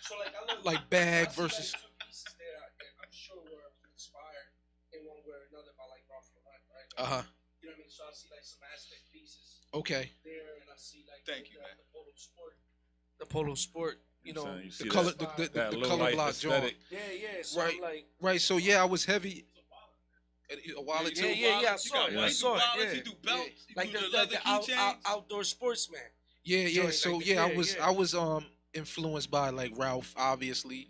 Speaker 3: So like I look,
Speaker 5: like bag
Speaker 3: I see,
Speaker 5: versus
Speaker 3: like, two pieces there that I'm sure were inspired in one way or another by like Ralph Lauren, right? Like, You know what I mean? So I see like some aspect pieces
Speaker 5: Okay.
Speaker 3: there, and I see like
Speaker 1: Thank you, man.
Speaker 3: the Polo Sport You
Speaker 2: know what I'm
Speaker 3: know,
Speaker 2: saying? You see
Speaker 5: The color,
Speaker 2: that,
Speaker 5: the
Speaker 2: that low
Speaker 5: color
Speaker 2: light
Speaker 5: block joint.
Speaker 2: aesthetic.
Speaker 3: yeah. So
Speaker 5: Right.
Speaker 3: I'm like,
Speaker 5: Right. So yeah, I was heavy. A wallet
Speaker 1: You
Speaker 5: too.
Speaker 1: do
Speaker 3: Yeah, I
Speaker 1: wallets,
Speaker 3: saw
Speaker 1: you
Speaker 3: it,
Speaker 1: got
Speaker 3: I
Speaker 1: you
Speaker 3: saw
Speaker 1: do
Speaker 3: it,
Speaker 1: wallets,
Speaker 3: yeah.
Speaker 1: you do belts, you
Speaker 3: like
Speaker 1: do
Speaker 3: the,
Speaker 1: the leather
Speaker 3: the
Speaker 1: keychains.
Speaker 3: outdoor sportsman.
Speaker 5: Yeah.
Speaker 3: Joint,
Speaker 5: So
Speaker 3: like the-
Speaker 5: yeah,
Speaker 3: yeah.
Speaker 5: I was influenced by like Ralph, obviously,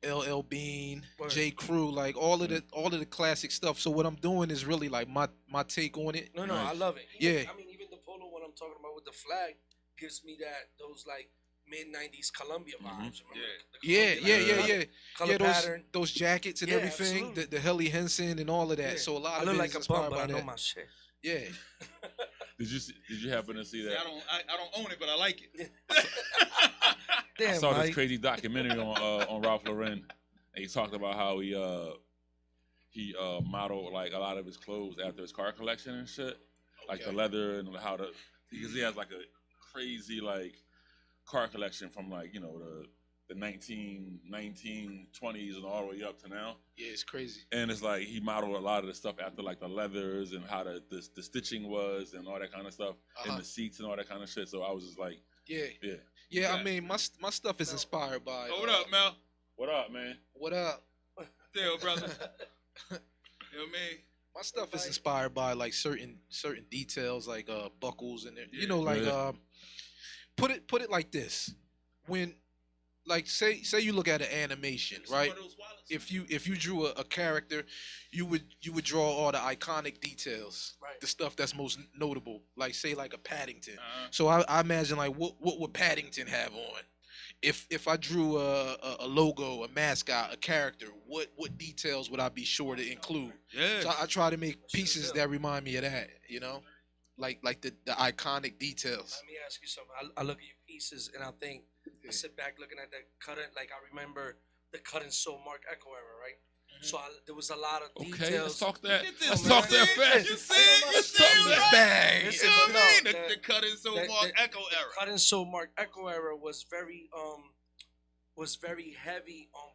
Speaker 5: LL Bean,
Speaker 3: Word.
Speaker 5: J. Crew, like all of the classic stuff. So what I'm doing is really like my take on it.
Speaker 3: No,
Speaker 2: Nice.
Speaker 3: I love it.
Speaker 5: Yeah.
Speaker 3: I mean, even the polo one I'm talking about with the flag gives me those like mid '90s Columbia vibes. Remember the
Speaker 5: Yeah,
Speaker 3: Columbia,
Speaker 5: yeah,
Speaker 3: like,
Speaker 5: yeah, yeah.
Speaker 3: Color
Speaker 5: Yeah,
Speaker 3: pattern.
Speaker 5: those jackets and
Speaker 3: Yeah,
Speaker 5: everything,
Speaker 3: absolutely.
Speaker 5: the Helly Henson and all of that.
Speaker 3: Yeah.
Speaker 5: So a lot
Speaker 3: I
Speaker 5: of
Speaker 3: look
Speaker 5: it
Speaker 3: like
Speaker 5: is
Speaker 3: a
Speaker 5: inspired
Speaker 3: bum, but
Speaker 5: by
Speaker 3: I know
Speaker 5: that.
Speaker 3: my shit.
Speaker 5: Yeah.
Speaker 2: Did you happen to see
Speaker 1: See,
Speaker 2: that?
Speaker 1: I don't own it, but I like it.
Speaker 2: I
Speaker 3: Damn,
Speaker 2: saw
Speaker 3: Mike.
Speaker 2: this crazy documentary on Ralph Lauren, and he talked about how he modeled like a lot of his clothes after his car collection and shit, like the
Speaker 5: Okay.
Speaker 2: leather and how because he has like a crazy like car collection from like the 1920s and all the way up to now.
Speaker 5: Yeah, it's crazy.
Speaker 2: And it's like he modeled a lot of the stuff after like the leathers and how the stitching was and all that kind of stuff
Speaker 5: Uh-huh.
Speaker 2: and the seats and all that kind of shit. So I was just like,
Speaker 5: Yeah.
Speaker 2: yeah.
Speaker 5: Yeah, I mean, my stuff is inspired by.
Speaker 1: Oh, what up, Mel?
Speaker 2: What up, man?
Speaker 5: What up?
Speaker 1: Still, brother. You know what I mean?
Speaker 5: My stuff is inspired by like certain details, like buckles and
Speaker 1: Yeah.
Speaker 5: you know, like
Speaker 2: Yeah.
Speaker 5: put it like this: when, like, say you look at an animation, right?
Speaker 1: Some of those wallets.
Speaker 5: If you drew a character, you would draw all the iconic details,
Speaker 3: Right.
Speaker 5: the stuff that's most notable, like say like a Paddington.
Speaker 1: Uh-huh.
Speaker 5: So I imagine like what would Paddington have on? If I drew a logo, a mascot, a character, what details would I be sure to include?
Speaker 1: Yeah.
Speaker 5: So I try to make
Speaker 3: Shit,
Speaker 5: pieces
Speaker 3: yeah.
Speaker 5: that remind me of that, you know, like the iconic details.
Speaker 3: Let me ask you something. I look at your pieces and I think I sit back looking at that cut. Like I remember the cut and sew Mark Echo era, right? So there was a lot of
Speaker 2: Okay,
Speaker 3: details.
Speaker 2: let's talk that.
Speaker 1: Get this,
Speaker 2: Let's
Speaker 1: man.
Speaker 2: talk that fast.
Speaker 1: You see it? You see it, right?
Speaker 5: Bang!
Speaker 3: Listen,
Speaker 1: You know what
Speaker 3: no,
Speaker 1: I mean?
Speaker 3: the-
Speaker 1: The cut and so
Speaker 3: the-
Speaker 1: Mark
Speaker 3: the-
Speaker 1: Echo era.
Speaker 3: Cut and sew Mark Echo era was very heavy on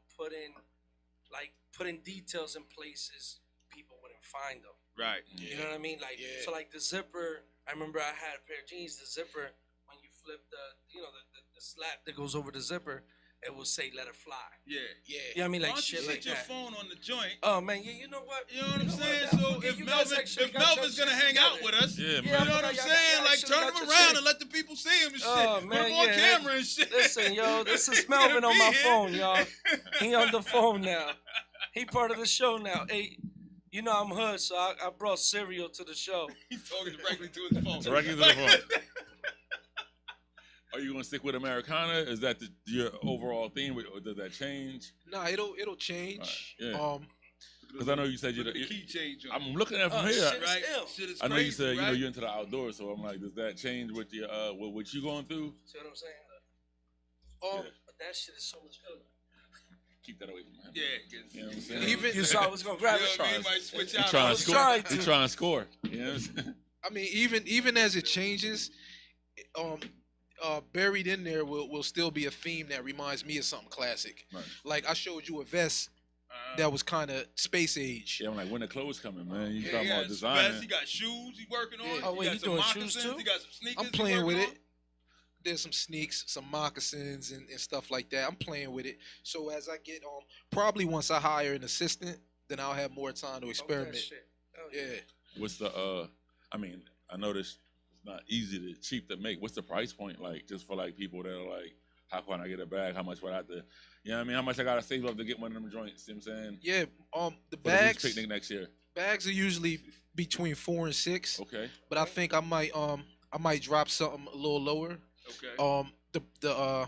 Speaker 3: putting details in places people wouldn't find them.
Speaker 1: Right.
Speaker 3: You know what I mean? Like
Speaker 5: Yeah.
Speaker 3: so, like the zipper. I remember I had a pair of jeans. The zipper, when you flip the slap that goes over the zipper, it will say "Let it fly."
Speaker 1: Yeah.
Speaker 5: Yeah.
Speaker 3: You know what I mean?
Speaker 1: Why
Speaker 3: Like
Speaker 1: don't you
Speaker 3: shit
Speaker 1: set
Speaker 3: like
Speaker 1: your
Speaker 3: that.
Speaker 1: phone on the joint?
Speaker 3: Oh man, yeah, you know what?
Speaker 1: You know what I'm
Speaker 3: You know
Speaker 1: saying?
Speaker 3: what?
Speaker 1: So
Speaker 3: I forget
Speaker 1: if
Speaker 3: you guys
Speaker 1: Melvin,
Speaker 3: actually
Speaker 1: if
Speaker 3: got your
Speaker 1: Melvin's gonna
Speaker 3: shit
Speaker 1: hang out
Speaker 3: together.
Speaker 1: with us,
Speaker 2: Yeah,
Speaker 3: Yeah,
Speaker 1: you
Speaker 2: man.
Speaker 1: know what
Speaker 3: I
Speaker 1: I'm
Speaker 3: forgot
Speaker 1: saying?
Speaker 3: y'all
Speaker 1: Like
Speaker 3: actually
Speaker 1: turn
Speaker 3: got
Speaker 1: him
Speaker 3: your
Speaker 1: around
Speaker 3: shit.
Speaker 1: and let the people see him and shit.
Speaker 3: Oh,
Speaker 1: Put
Speaker 3: man,
Speaker 1: him on
Speaker 3: yeah.
Speaker 1: camera and shit.
Speaker 3: Listen, yo, this is
Speaker 1: He's gonna
Speaker 3: Melvin on
Speaker 1: be
Speaker 3: my
Speaker 1: here.
Speaker 3: phone, y'all. He on the phone now. He part of the show now. Hey, you know I'm hood, so I brought cereal to the show.
Speaker 1: He's talking directly to his phone.
Speaker 2: Directly to the phone. Are you gonna stick with Americana? Is that your overall theme, or does that change?
Speaker 5: Nah, it'll change.
Speaker 2: Alright, yeah. Because I know you said
Speaker 1: Look
Speaker 2: you.
Speaker 1: at the key change on.
Speaker 2: I'm looking at it from
Speaker 3: Oh,
Speaker 2: here.
Speaker 3: shit.
Speaker 1: right.
Speaker 3: ill.
Speaker 1: Shit is
Speaker 2: I know
Speaker 1: crazy,
Speaker 2: you said
Speaker 1: right?
Speaker 2: you're into the outdoors, so I'm like, does that change with your with what you going through?
Speaker 3: See what I'm saying?
Speaker 2: Yeah.
Speaker 3: But that shit is so much good.
Speaker 2: Keep that away from him.
Speaker 1: Yeah, gets,
Speaker 2: You know what I'm saying?
Speaker 5: Even
Speaker 3: You saw I was gonna grab
Speaker 1: you know
Speaker 3: it.
Speaker 1: what I mean? Might switch
Speaker 2: He
Speaker 1: out.
Speaker 2: trying to
Speaker 3: was
Speaker 2: score.
Speaker 3: trying
Speaker 2: He
Speaker 3: to.
Speaker 2: trying to score. You know what I'm saying?
Speaker 5: I mean, even as it changes, buried in there will still be a theme that reminds me of something classic.
Speaker 2: Right.
Speaker 5: Like I showed you a vest that was kind of space age.
Speaker 2: Yeah, I'm like, when the clothes coming, man? You
Speaker 1: Yeah,
Speaker 2: talking
Speaker 1: he
Speaker 2: about
Speaker 1: got
Speaker 2: designing?
Speaker 1: vests, he got shoes he working on.
Speaker 5: Yeah.
Speaker 3: Oh, wait,
Speaker 1: he
Speaker 3: he
Speaker 1: got some
Speaker 3: doing shoes
Speaker 1: moccasins,
Speaker 3: too?
Speaker 1: He got some sneakers.
Speaker 5: I'm
Speaker 1: he
Speaker 5: playing with
Speaker 1: working
Speaker 5: it. There's some sneaks, some moccasins, and stuff like that. I'm playing with it. So as I get probably once I hire an assistant, then I'll have more time to
Speaker 3: Oh,
Speaker 5: experiment.
Speaker 3: that shit. Oh,
Speaker 5: Yeah.
Speaker 2: What's the I mean, I know this it's not easy to cheap to make. What's the price point like just for like people that are like, how can I get a bag? How much would I have to you know what I mean? How much I gotta save up to get one of them joints, you know what I'm saying?
Speaker 5: Yeah. The
Speaker 2: For the beach
Speaker 5: bags
Speaker 2: picnic next year.
Speaker 5: bags are usually between 4 and 6,
Speaker 2: Okay.
Speaker 5: but I think I might drop something a little lower.
Speaker 1: Okay.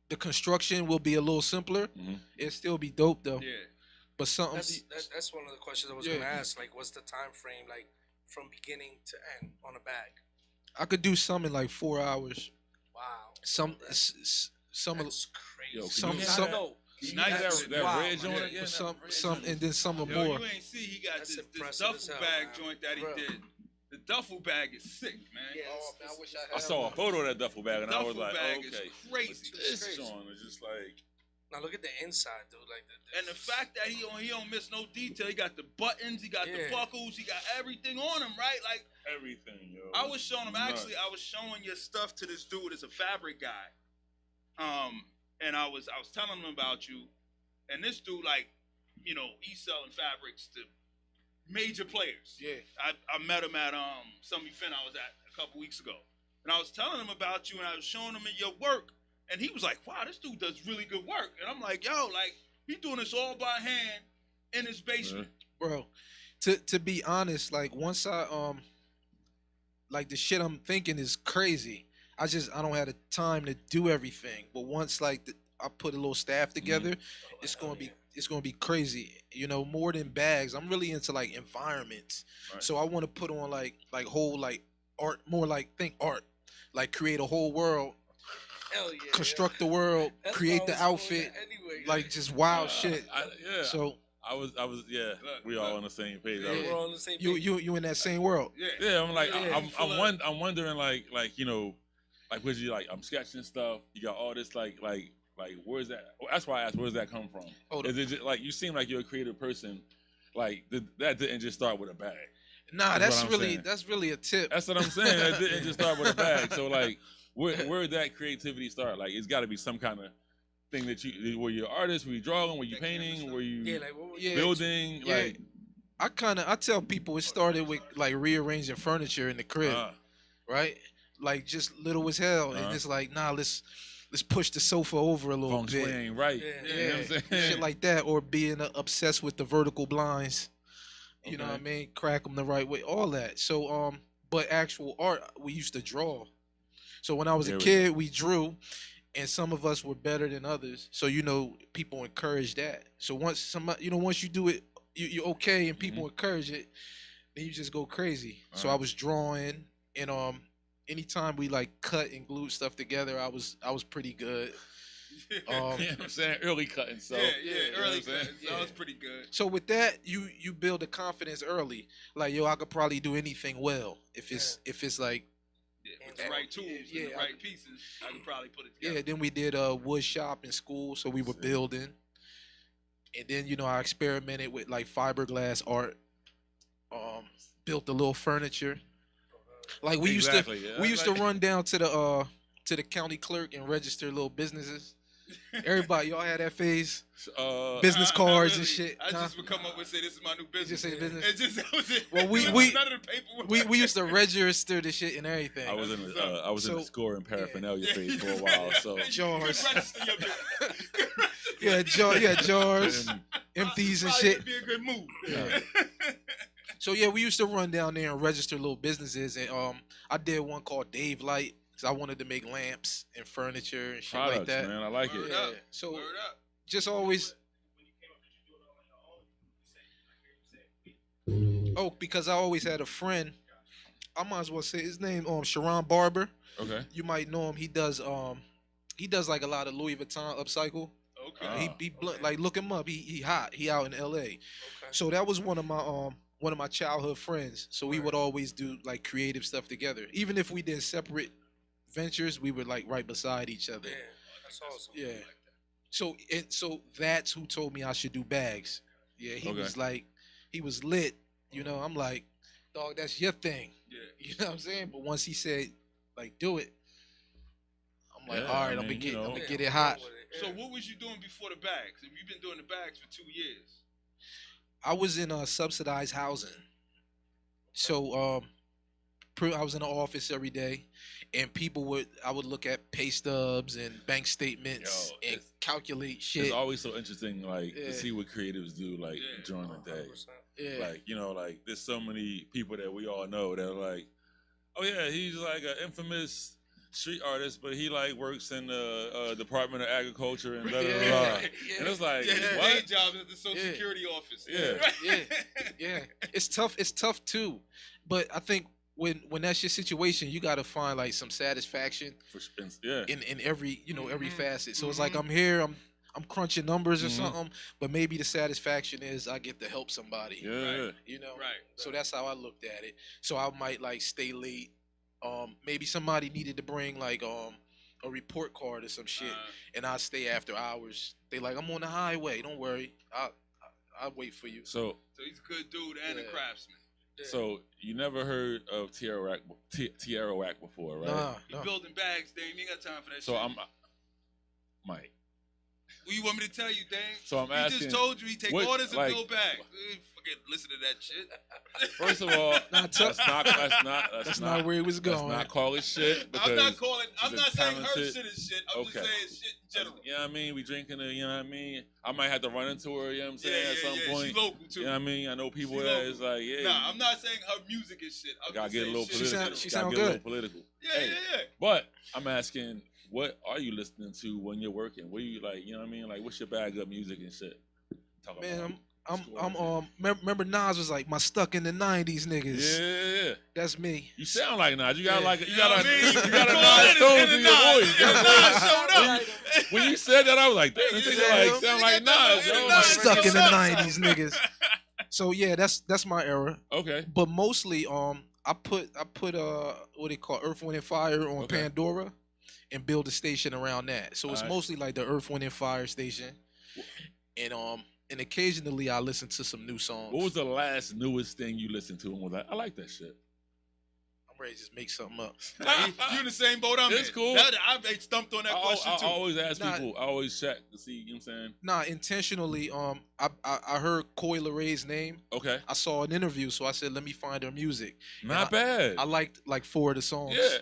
Speaker 5: The construction will be a little simpler.
Speaker 2: Mhm.
Speaker 5: It'll still be dope though.
Speaker 1: Yeah.
Speaker 5: But something
Speaker 3: That's one of the questions I was
Speaker 5: Yeah.
Speaker 3: gonna ask. Like, what's the time frame, like, from beginning to end on a bag?
Speaker 5: I could do some in like 4 hours.
Speaker 3: Wow.
Speaker 5: Some
Speaker 3: That's
Speaker 5: some
Speaker 3: That's crazy.
Speaker 2: Yo, can
Speaker 5: Some-
Speaker 2: you-
Speaker 5: some-
Speaker 3: No.
Speaker 2: Can you
Speaker 1: Nice.
Speaker 2: get that
Speaker 3: Wow,
Speaker 2: red joint
Speaker 1: man.
Speaker 2: again?
Speaker 5: some
Speaker 2: That red
Speaker 5: some
Speaker 2: joint.
Speaker 5: and then some
Speaker 1: Yo,
Speaker 5: more.
Speaker 1: you ain't see he got
Speaker 3: That's
Speaker 1: this
Speaker 3: impressive
Speaker 1: duffel
Speaker 3: as hell,
Speaker 1: bag
Speaker 3: man.
Speaker 1: joint that he
Speaker 3: Bro.
Speaker 1: did. The duffel bag is sick, man.
Speaker 3: Yeah,
Speaker 5: Oh, man, I wish I
Speaker 2: I
Speaker 5: had
Speaker 2: saw a
Speaker 5: one.
Speaker 2: photo of that duffel bag and I was
Speaker 1: Duffel
Speaker 2: like,
Speaker 1: bag
Speaker 2: oh,
Speaker 1: is
Speaker 2: okay.
Speaker 1: crazy.
Speaker 2: But this
Speaker 3: Crazy.
Speaker 2: joint is just like
Speaker 3: Now look at the inside, dude. Like
Speaker 1: And the fact that he don't miss no detail. He got the buttons, he got the
Speaker 3: Yeah.
Speaker 1: buckles, he got everything on him, right? Like
Speaker 2: everything, yo.
Speaker 1: I was showing him
Speaker 2: Nuts.
Speaker 1: actually. I was showing your stuff to this dude. It's a fabric guy. and I was telling him about you, and this dude, like, you know, he's selling fabrics to major players.
Speaker 5: Yeah.
Speaker 1: I met him at some event I was at a couple weeks ago, and I was telling him about you, and I was showing him your work, and he was like, "Wow, this dude does really good work." And I'm like, "Yo, like, he doing this all by hand in his basement."
Speaker 5: Bro, to be honest, like once I like the shit I'm thinking is crazy. I don't have the time to do everything. But once like I put a little staff together, it's gonna be crazy. You know, more than bags. I'm really into like environments.
Speaker 2: Right.
Speaker 5: So I want to put on like whole like art, more like think art, like create a whole world,
Speaker 3: Hell yeah.
Speaker 5: construct the world,
Speaker 3: That's
Speaker 5: create
Speaker 3: why I
Speaker 5: the
Speaker 3: was going
Speaker 5: outfit,
Speaker 3: there anyway.
Speaker 5: like just wild shit.
Speaker 2: Yeah.
Speaker 5: So
Speaker 2: I was, yeah.
Speaker 1: Look,
Speaker 2: We all
Speaker 1: look.
Speaker 2: on the same page.
Speaker 5: Yeah.
Speaker 2: I was-
Speaker 3: we're on the same
Speaker 5: you
Speaker 3: page.
Speaker 5: you in that same world.
Speaker 1: Yeah.
Speaker 2: Yeah, I'm like,
Speaker 3: Yeah,
Speaker 2: I'm wondering, like, you know, like, was you like, I'm sketching stuff. You got all this, like, where's that? That's why I asked, where's that come from?
Speaker 5: Hold
Speaker 2: Is it just, like, you seem like you're a creative person? Like, that didn't just start with a bag.
Speaker 5: Nah,
Speaker 2: That's
Speaker 5: that's
Speaker 2: what I'm
Speaker 5: really
Speaker 2: saying.
Speaker 5: that's really a tip.
Speaker 2: That's what I'm saying. That didn't just start with a bag. So, like, where did that creativity start? Like, it's got to be some kind of thing that you, were you an artist? Were you drawing? Were you
Speaker 1: That camera
Speaker 2: painting?
Speaker 1: stuff.
Speaker 2: Were you
Speaker 3: Yeah, like what was
Speaker 5: Yeah.
Speaker 2: building?
Speaker 5: Yeah.
Speaker 2: Like,
Speaker 5: I tell people it started with like rearranging furniture in the crib, right? Like just little as hell,
Speaker 2: Uh-huh.
Speaker 5: and it's like, nah, let's push the sofa over a little
Speaker 2: feng shui
Speaker 5: bit,
Speaker 2: ain't right.
Speaker 3: Yeah.
Speaker 2: You know what I'm saying?
Speaker 5: shit like that, or being obsessed with the vertical blinds. You know
Speaker 2: Okay.
Speaker 5: what I mean? Crack them the right way, all that. So but actual art, we used to draw. So when I was
Speaker 2: There
Speaker 5: a
Speaker 2: we
Speaker 5: kid, we drew, and some of us were better than others. So you know, people encourage that. So once once you do it, you're okay, and people encourage it, then you just go crazy. So I
Speaker 2: Uh-huh.
Speaker 5: was drawing, and anytime we like cut and glued stuff together, I was pretty good.
Speaker 2: You know what I'm saying? Early cutting, so.
Speaker 1: yeah,
Speaker 2: you know what
Speaker 1: early
Speaker 2: I'm saying?
Speaker 1: cuts. That was pretty good.
Speaker 5: So with that, you build a confidence early. Like, yo, I could probably do anything well if it's like,
Speaker 1: Yeah, with the right tools
Speaker 5: Yeah,
Speaker 1: and the right pieces, I could probably put it together.
Speaker 5: yeah. Then we did wood shop in school, so we were
Speaker 2: See.
Speaker 5: building. And then I experimented with like fiberglass art. Built a little furniture. Like we
Speaker 2: Exactly,
Speaker 5: used
Speaker 2: yeah.
Speaker 5: to we used
Speaker 2: Like-
Speaker 5: to run down to the county clerk and register little businesses. Everybody, y'all had that phase? Business
Speaker 1: Not
Speaker 5: cards and
Speaker 1: really.
Speaker 5: shit.
Speaker 1: I
Speaker 5: Nah?
Speaker 1: just would come up and say, "This is my new business."
Speaker 5: Just say business.
Speaker 1: It just that was it.
Speaker 5: Well, we-
Speaker 1: There was
Speaker 5: we-
Speaker 1: none of the paperwork.
Speaker 5: We used to register the shit and everything.
Speaker 2: I was in the in
Speaker 5: So-
Speaker 2: the score and paraphernalia
Speaker 1: Yeah,
Speaker 2: phase for a
Speaker 1: you
Speaker 2: while,
Speaker 1: just-
Speaker 2: so
Speaker 1: you could
Speaker 5: Jars.
Speaker 1: register your business.
Speaker 5: Yeah, jars,
Speaker 2: and
Speaker 5: empties and
Speaker 1: Probably
Speaker 5: shit.
Speaker 1: would be a good move.
Speaker 2: Yeah.
Speaker 5: So yeah, we used to run down there and register little businesses, and I did one called Dave Light because I wanted to make lamps and furniture and shit
Speaker 2: products,
Speaker 5: like that.
Speaker 2: man. I like
Speaker 1: Word
Speaker 2: it.
Speaker 1: up.
Speaker 5: Yeah. So
Speaker 1: Word up.
Speaker 5: just always. Oh, because I always had a friend. I might as well say his name, Sharon Barber.
Speaker 2: Okay.
Speaker 5: You might know him. He does like a lot of Louis Vuitton upcycle.
Speaker 1: Okay.
Speaker 2: Ah.
Speaker 5: He like look him up. He hot. He out in L.A.
Speaker 3: Okay.
Speaker 5: So that was one of my childhood friends. So we would always do like creative stuff together. Even if we did separate ventures, we were like right beside each other.
Speaker 3: Yeah, that's awesome.
Speaker 5: Yeah. So that's who told me I should do bags. Yeah, he
Speaker 2: Okay.
Speaker 5: was like, he was lit. You know, I'm like, dog, that's your thing.
Speaker 1: Yeah.
Speaker 5: You know what I'm saying? But once he said, like, do it, I'm like,
Speaker 2: Yeah,
Speaker 5: all right,
Speaker 2: I
Speaker 5: I'm gonna
Speaker 2: mean,
Speaker 5: get,
Speaker 2: you
Speaker 5: I'm
Speaker 2: know.
Speaker 5: gonna
Speaker 3: Yeah,
Speaker 5: get it
Speaker 3: I'm
Speaker 5: hot.
Speaker 3: with it.
Speaker 1: So
Speaker 3: Yeah.
Speaker 1: what was you doing before the bags? If you've been doing the bags for 2 years.
Speaker 5: I was in subsidized housing. So I was in the office every day, and I would look at pay stubs and bank statements
Speaker 2: Yo,
Speaker 5: and
Speaker 2: it's-
Speaker 5: calculate shit.
Speaker 2: It's always so interesting, like
Speaker 5: Yeah.
Speaker 2: to see what creatives do, like
Speaker 1: Yeah.
Speaker 2: during the day.
Speaker 3: 100%.
Speaker 5: Yeah.
Speaker 2: Like, you know, like there's so many people that we all know that are like, oh yeah, he's like an infamous street artist, but he like works in the Department of Agriculture and blah blah blah.
Speaker 5: Yeah.
Speaker 2: And it's like,
Speaker 1: Yeah, his day
Speaker 2: what?
Speaker 1: job at the Social
Speaker 5: Yeah.
Speaker 1: Security office.
Speaker 2: Yeah.
Speaker 5: Yeah. Yeah, it's tough. It's tough too, but I think when that's your situation, you got to find like some satisfaction
Speaker 2: Yeah.
Speaker 5: in every every
Speaker 3: Mhm.
Speaker 5: facet. So it's like I'm here, I'm crunching numbers or
Speaker 2: Mhm.
Speaker 5: something, but maybe the satisfaction is I get to help somebody.
Speaker 2: Yeah.
Speaker 5: You know,
Speaker 1: Right.
Speaker 5: So that's how I looked at it. So I might like stay late. Maybe somebody needed to bring like a report card or some shit, and I stay after hours. They like, I'm on the highway. Don't worry, I'll wait for you.
Speaker 2: So
Speaker 1: So he's a good dude and a
Speaker 5: Yeah.
Speaker 1: craftsman.
Speaker 3: Yeah.
Speaker 2: so you never heard of Tierra Whack before, right?
Speaker 5: Nah,
Speaker 1: You
Speaker 5: no.
Speaker 1: building bags, Dame. You ain't got time for that
Speaker 2: So
Speaker 1: shit.
Speaker 2: I'm Mike.
Speaker 1: What you want me to tell you, Dame?
Speaker 2: So I'm
Speaker 1: He
Speaker 2: asking.
Speaker 1: just told you he take
Speaker 2: what-
Speaker 1: orders and
Speaker 2: like-
Speaker 1: go back. Forget, listen to that shit.
Speaker 2: First of all,
Speaker 5: Nah,
Speaker 2: that's
Speaker 5: That's not where he was
Speaker 2: Let's
Speaker 5: going.
Speaker 2: not call it shit. Because
Speaker 1: I'm not calling. I'm
Speaker 2: he's
Speaker 1: not
Speaker 2: a
Speaker 1: saying her
Speaker 2: talented-
Speaker 1: shit is shit. I'm
Speaker 2: Okay.
Speaker 1: just saying shit in general.
Speaker 2: You know what I mean? We drinking it, you know what I mean? I might have to run into her, you know what I'm
Speaker 1: Yeah,
Speaker 2: saying,
Speaker 1: yeah,
Speaker 2: at some
Speaker 1: yeah.
Speaker 2: point.
Speaker 1: She's local too.
Speaker 2: You know what I mean? I know people
Speaker 1: She
Speaker 2: that
Speaker 1: local.
Speaker 2: is like, yeah.
Speaker 1: Nah, I'm not saying her music is shit. I'm
Speaker 2: Gotta
Speaker 1: just
Speaker 2: get a
Speaker 1: saying
Speaker 2: little
Speaker 1: shit in
Speaker 2: political.
Speaker 1: general.
Speaker 5: She
Speaker 2: Gotta
Speaker 5: sound
Speaker 2: get a little
Speaker 5: good.
Speaker 2: political.
Speaker 1: Yeah,
Speaker 2: Hey,
Speaker 1: yeah.
Speaker 2: But I'm asking, what are you listening to when you're working? What are you like, you know what I mean? Like, what's your bag of music and shit? Talk
Speaker 5: Man,
Speaker 2: about
Speaker 5: I'm remember Nas was like my stuck in the '90s niggas.
Speaker 2: yeah.
Speaker 5: That's me.
Speaker 2: You sound like Nas. You got
Speaker 5: Yeah.
Speaker 2: like you
Speaker 1: You
Speaker 2: got
Speaker 1: know
Speaker 2: a
Speaker 1: what I mean?
Speaker 2: you got a
Speaker 1: Come
Speaker 2: Nas
Speaker 1: on,
Speaker 2: tones
Speaker 1: it's
Speaker 2: in
Speaker 1: in
Speaker 2: your
Speaker 1: the
Speaker 2: voice.
Speaker 1: Nas.
Speaker 2: You know what I'm
Speaker 1: Nas
Speaker 2: saying?
Speaker 1: showed up.
Speaker 2: When you said that, I was like, damn, this
Speaker 1: Yeah,
Speaker 2: nigga
Speaker 1: yeah,
Speaker 2: like
Speaker 1: yeah.
Speaker 2: sound like
Speaker 1: Nigga got
Speaker 2: Nas,
Speaker 1: that
Speaker 2: yo.
Speaker 1: Nas
Speaker 2: Like,
Speaker 5: Stuck in the
Speaker 1: Nas.
Speaker 5: '90s niggas. So yeah, that's my era.
Speaker 2: Okay.
Speaker 5: But mostly, I put what they call Earth, Wind and Fire on
Speaker 2: Okay.
Speaker 5: Pandora, and build a station around that. So it's
Speaker 2: Alright.
Speaker 5: mostly like the Earth, Wind and Fire station, and occasionally I listen to some new songs.
Speaker 2: What was the last newest thing you listened to and was like, I like that shit?
Speaker 5: I'm ready to just make something up.
Speaker 1: You in the same boat I'm in.
Speaker 2: It's cool.
Speaker 1: I stumped on that question
Speaker 2: I
Speaker 1: too.
Speaker 2: always ask
Speaker 5: Nah.
Speaker 2: people, I always check to see, you know what I'm saying?
Speaker 5: Nah, intentionally, I heard Coi Leray's name.
Speaker 2: Okay.
Speaker 5: I saw an interview, so I said, let me find her music.
Speaker 2: Not bad.
Speaker 5: I liked like 4 of the songs.
Speaker 2: Yeah,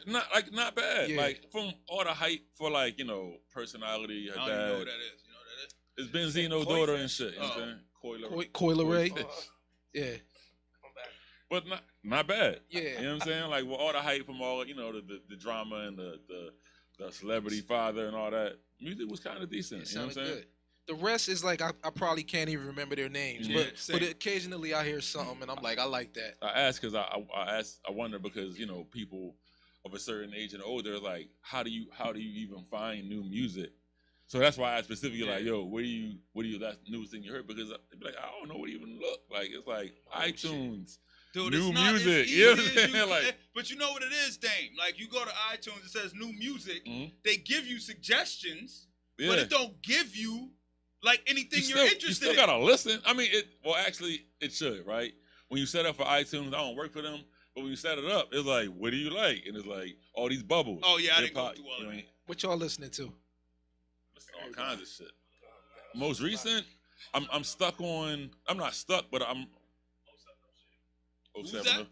Speaker 2: not bad.
Speaker 5: Yeah.
Speaker 2: Like from all the hype for like, you know, personality, her
Speaker 1: I don't even know
Speaker 2: dad.
Speaker 1: what that is. You know what that is?
Speaker 2: It's Benzino's
Speaker 3: Koi
Speaker 2: daughter
Speaker 3: Fish.
Speaker 2: and shit. You know what I'm
Speaker 1: Oh.
Speaker 2: saying? Coi Leray.
Speaker 5: Coi Leray.
Speaker 2: Fish.
Speaker 5: Yeah,
Speaker 3: I'm back.
Speaker 2: But not bad.
Speaker 5: yeah.
Speaker 2: You know what I'm saying? Like with all the hype from all, you know, the drama and the celebrity father and all that, music was kind of decent.
Speaker 5: It
Speaker 2: You know what I'm
Speaker 5: sounded
Speaker 2: saying?
Speaker 5: good. The rest is like I probably can't even remember their names,
Speaker 1: Yeah,
Speaker 5: but
Speaker 1: same.
Speaker 5: occasionally I hear something and I'm like, I like that.
Speaker 2: I ask because I wonder because, you know, people of a certain age and older, like, how do you even find new music? So that's why I specifically like, yo, what do you that's newest thing you heard? Because they'd be like, I don't know what it even look like. It's like iTunes.
Speaker 1: Dude,
Speaker 2: New
Speaker 1: it's not,
Speaker 2: music,
Speaker 1: It's
Speaker 2: you know
Speaker 1: easy
Speaker 2: what I'm
Speaker 1: as
Speaker 2: saying? Like-
Speaker 1: but you know what it is, Dame. Like you go to iTunes, it says new music.
Speaker 2: Mhm.
Speaker 1: They give you suggestions,
Speaker 2: Yeah.
Speaker 1: but it don't give you like anything
Speaker 2: you
Speaker 1: you're
Speaker 2: still,
Speaker 1: interested
Speaker 2: you still
Speaker 1: in.
Speaker 2: gotta listen. I mean, actually, it should, right? When you set up for iTunes, I don't work for them, but when you set it up, it's like, what do you like? And it's like all these bubbles.
Speaker 1: Oh, yeah, I didn't go
Speaker 2: Hip-hop,
Speaker 1: through all
Speaker 2: you know
Speaker 1: of
Speaker 2: what I
Speaker 1: that.
Speaker 2: mean?
Speaker 5: What y'all listening to?
Speaker 2: Listen to all kinds of shit. Most recent, I'm stuck on. I'm not stuck, but I'm.
Speaker 1: Who's
Speaker 2: 07.
Speaker 1: that?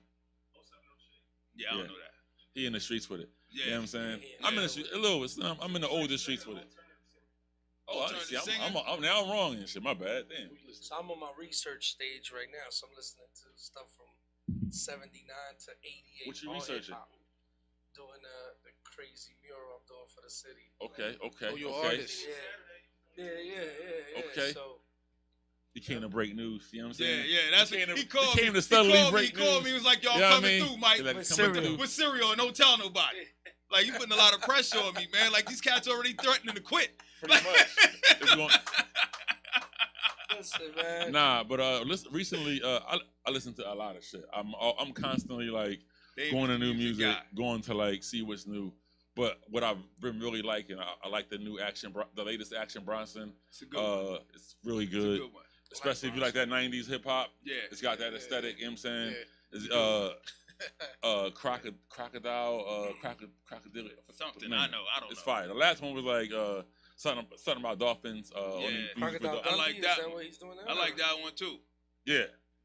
Speaker 1: Yeah, I don't
Speaker 2: Yeah.
Speaker 1: know that.
Speaker 2: He in the streets with it.
Speaker 1: Yeah.
Speaker 2: You know what I'm saying?
Speaker 3: Yeah.
Speaker 2: I'm in the street, a little bit. I'm in the older streets with it. Oh, I
Speaker 1: Alternative
Speaker 2: see.
Speaker 1: singer?
Speaker 2: I'm now I'm wrong and shit. My bad. Damn.
Speaker 3: So I'm on my research stage right now. So I'm listening to stuff from 79 to 88.
Speaker 2: What you
Speaker 3: all
Speaker 2: researching?
Speaker 3: hip-hop. Doing the crazy mural I'm doing for the city.
Speaker 2: Okay. Okay.
Speaker 5: Oh, you're
Speaker 2: okay.
Speaker 5: artist.
Speaker 3: Yeah.
Speaker 2: Okay.
Speaker 3: So
Speaker 2: He came to break news. You know what I'm
Speaker 1: Yeah,
Speaker 2: saying?
Speaker 1: yeah, that's
Speaker 2: He
Speaker 1: what
Speaker 2: came to-
Speaker 1: he called
Speaker 2: he
Speaker 1: me.
Speaker 2: came to steadily
Speaker 1: he called
Speaker 2: break
Speaker 1: me. He called
Speaker 2: news.
Speaker 1: me. He was like, "Yo, I'm
Speaker 2: You know what I
Speaker 1: coming
Speaker 2: mean?
Speaker 1: through, Mike,
Speaker 2: He like,
Speaker 3: With
Speaker 2: coming
Speaker 3: cereal.
Speaker 2: through.
Speaker 1: with cereal. Don't tell nobody." Like you putting a lot of pressure on me, man. Like these cats already threatening to quit.
Speaker 2: Pretty much. If you want-
Speaker 3: listen, man.
Speaker 2: Nah, but recently, I listen to a lot of shit. I'm constantly like
Speaker 1: They
Speaker 2: going to new
Speaker 1: music
Speaker 2: music,
Speaker 1: guy.
Speaker 2: going to like see what's new. But what I've been really liking, I like the latest Action Bronson.
Speaker 1: It's a good one.
Speaker 2: It's really
Speaker 1: It's a
Speaker 2: good,
Speaker 1: good one.
Speaker 2: especially if you like that '90s hip hop.
Speaker 1: Yeah.
Speaker 2: It's got that aesthetic. You know what I'm saying?
Speaker 5: Yeah.
Speaker 2: It's crocodile, crocodile.
Speaker 1: Something.
Speaker 2: Man,
Speaker 1: I know. I don't
Speaker 2: It's
Speaker 1: know.
Speaker 2: fire. The last one was like something about dolphins.
Speaker 1: Yeah.
Speaker 3: Crocodile
Speaker 1: I like
Speaker 3: Dundee,
Speaker 1: that
Speaker 3: is that
Speaker 1: one.
Speaker 3: what he's doing now?
Speaker 1: I like that one too.
Speaker 2: Yeah,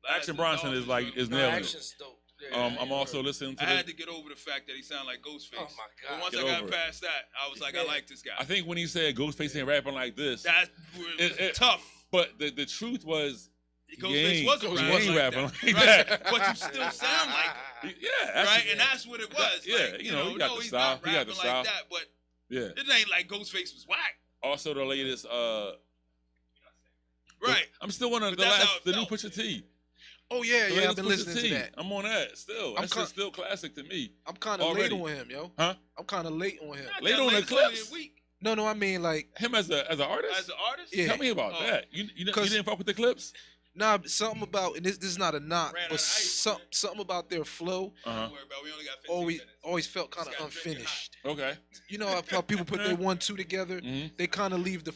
Speaker 2: Action Bronson is like is
Speaker 3: No,
Speaker 2: nailing it.
Speaker 3: action's dope. Yeah,
Speaker 2: I'm also listening to.
Speaker 1: I had to get over the fact that he sounded like Ghostface.
Speaker 3: Oh my
Speaker 1: But
Speaker 3: god.
Speaker 1: once
Speaker 2: Get
Speaker 1: I got
Speaker 2: over it.
Speaker 1: past that, I was like, I
Speaker 3: Yeah.
Speaker 1: like this guy.
Speaker 2: I think when he said Ghostface ain't rapping like this,
Speaker 1: That was
Speaker 2: It-
Speaker 1: tough.
Speaker 2: but the truth was
Speaker 1: Ghostface wasn't
Speaker 2: he
Speaker 1: rapping
Speaker 2: ain't
Speaker 1: like
Speaker 2: rapping
Speaker 1: that.
Speaker 2: like
Speaker 1: Right.
Speaker 2: that.
Speaker 1: But you still sound like it.
Speaker 2: Yeah,
Speaker 1: Right? And that's what it was.
Speaker 2: Yeah,
Speaker 1: Like,
Speaker 2: you know, he got
Speaker 1: no,
Speaker 2: the
Speaker 1: he's
Speaker 2: style.
Speaker 1: not
Speaker 2: He got the
Speaker 1: rapping
Speaker 2: style.
Speaker 1: like that, but
Speaker 2: yeah.
Speaker 1: it ain't like Ghostface was whack.
Speaker 2: Also, the latest.
Speaker 1: Right.
Speaker 2: I'm still on
Speaker 1: But that's how it
Speaker 2: the new
Speaker 1: felt.
Speaker 2: Pusha T.
Speaker 5: Oh yeah,
Speaker 2: The
Speaker 5: yeah.
Speaker 2: latest
Speaker 5: I've been
Speaker 2: Pusha
Speaker 5: listening
Speaker 2: T.
Speaker 5: to that.
Speaker 2: I'm on that still.
Speaker 5: I'm
Speaker 2: That's
Speaker 5: con-
Speaker 2: still classic to me.
Speaker 5: I'm kind of late
Speaker 2: Already.
Speaker 5: on him, yo.
Speaker 2: Huh?
Speaker 5: I'm kind of late on him.
Speaker 1: Not
Speaker 2: Later
Speaker 1: that
Speaker 2: on the
Speaker 1: late, it's only
Speaker 2: clips.
Speaker 1: a week.
Speaker 5: No, I mean like
Speaker 2: Him as an artist.
Speaker 1: As an artist?
Speaker 5: Yeah.
Speaker 2: Tell me about
Speaker 1: Oh.
Speaker 2: that. You
Speaker 5: 'Cause-
Speaker 2: didn't fuck with the clips.
Speaker 5: nah, something about and this is not a knock,
Speaker 1: Ran out
Speaker 5: but
Speaker 1: of ice,
Speaker 5: something about their flow
Speaker 2: Uh-huh.
Speaker 1: Don't worry about it. We only got 15
Speaker 5: always
Speaker 1: minutes.
Speaker 5: felt kind
Speaker 1: Just
Speaker 5: of
Speaker 1: gotta drink it hot.
Speaker 5: unfinished.
Speaker 2: Okay.
Speaker 5: You know how people put their 1-2 together?
Speaker 2: Mm-hmm.
Speaker 5: They kind of leave the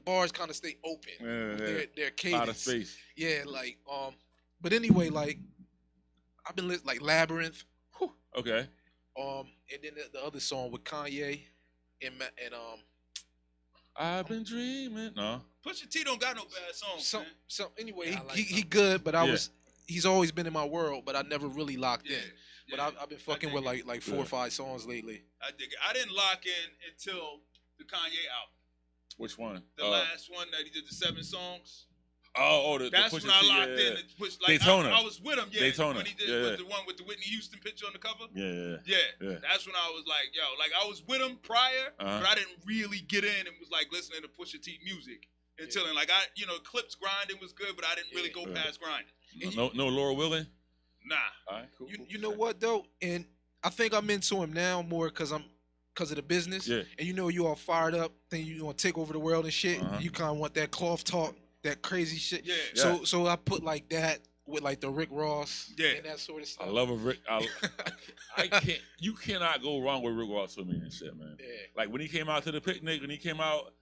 Speaker 5: bars kind of stay open.
Speaker 2: Yeah,
Speaker 5: with
Speaker 2: yeah.
Speaker 5: Their
Speaker 2: A lot of
Speaker 5: cadence.
Speaker 2: space.
Speaker 5: Yeah, like but anyway, like I've been like Labyrinth,
Speaker 2: Okay.
Speaker 5: and then the other song with Kanye and
Speaker 2: I've been dreaming. No.
Speaker 1: Pusha T don't got no bad songs,
Speaker 5: So
Speaker 1: man.
Speaker 5: anyway,
Speaker 3: Yeah, I like
Speaker 5: he
Speaker 3: him.
Speaker 5: good, but
Speaker 2: Yeah.
Speaker 5: he's always been in my world, but I never really locked
Speaker 1: Yeah.
Speaker 5: in. But
Speaker 1: yeah,
Speaker 5: I've been fucking
Speaker 1: dig
Speaker 5: with
Speaker 1: it.
Speaker 5: like 4 or 5 songs lately.
Speaker 1: I dig it. I didn't lock in until the Kanye album.
Speaker 2: Which one?
Speaker 1: The last one that he did, the 7 songs.
Speaker 2: The
Speaker 1: That's
Speaker 2: Pusha
Speaker 1: when I
Speaker 2: T,
Speaker 1: locked
Speaker 2: yeah.
Speaker 1: in. And pushed, like,
Speaker 2: Daytona.
Speaker 1: I was with him, yeah.
Speaker 2: Daytona,
Speaker 1: When he did
Speaker 2: yeah.
Speaker 1: with the one with the Whitney Houston picture on the cover.
Speaker 2: Yeah.
Speaker 1: Yeah. That's when I was like, yo, like I was with him prior,
Speaker 2: Uh-huh.
Speaker 1: but I didn't really get in and was like listening to Pusha T music until then. Like Clips grinding was good, but I didn't really go
Speaker 2: Yeah.
Speaker 1: past grinding.
Speaker 2: No Laura Willing?
Speaker 1: Nah.
Speaker 2: All right, cool.
Speaker 5: You know what though, and I think I'm into him now more because of the business.
Speaker 2: Yeah.
Speaker 5: And you all fired up, think you want to take over the world and shit.
Speaker 2: Uh-huh.
Speaker 5: You kind of want that cloth talk, that crazy shit.
Speaker 1: Yeah.
Speaker 5: So I put like that with like the Rick Ross
Speaker 1: Yeah.
Speaker 5: and that sort of stuff.
Speaker 2: I love a Rick. I can't. You cannot go wrong with Rick Ross for me and shit, man.
Speaker 5: Yeah.
Speaker 2: Like when he came out to the picnic, when he came out,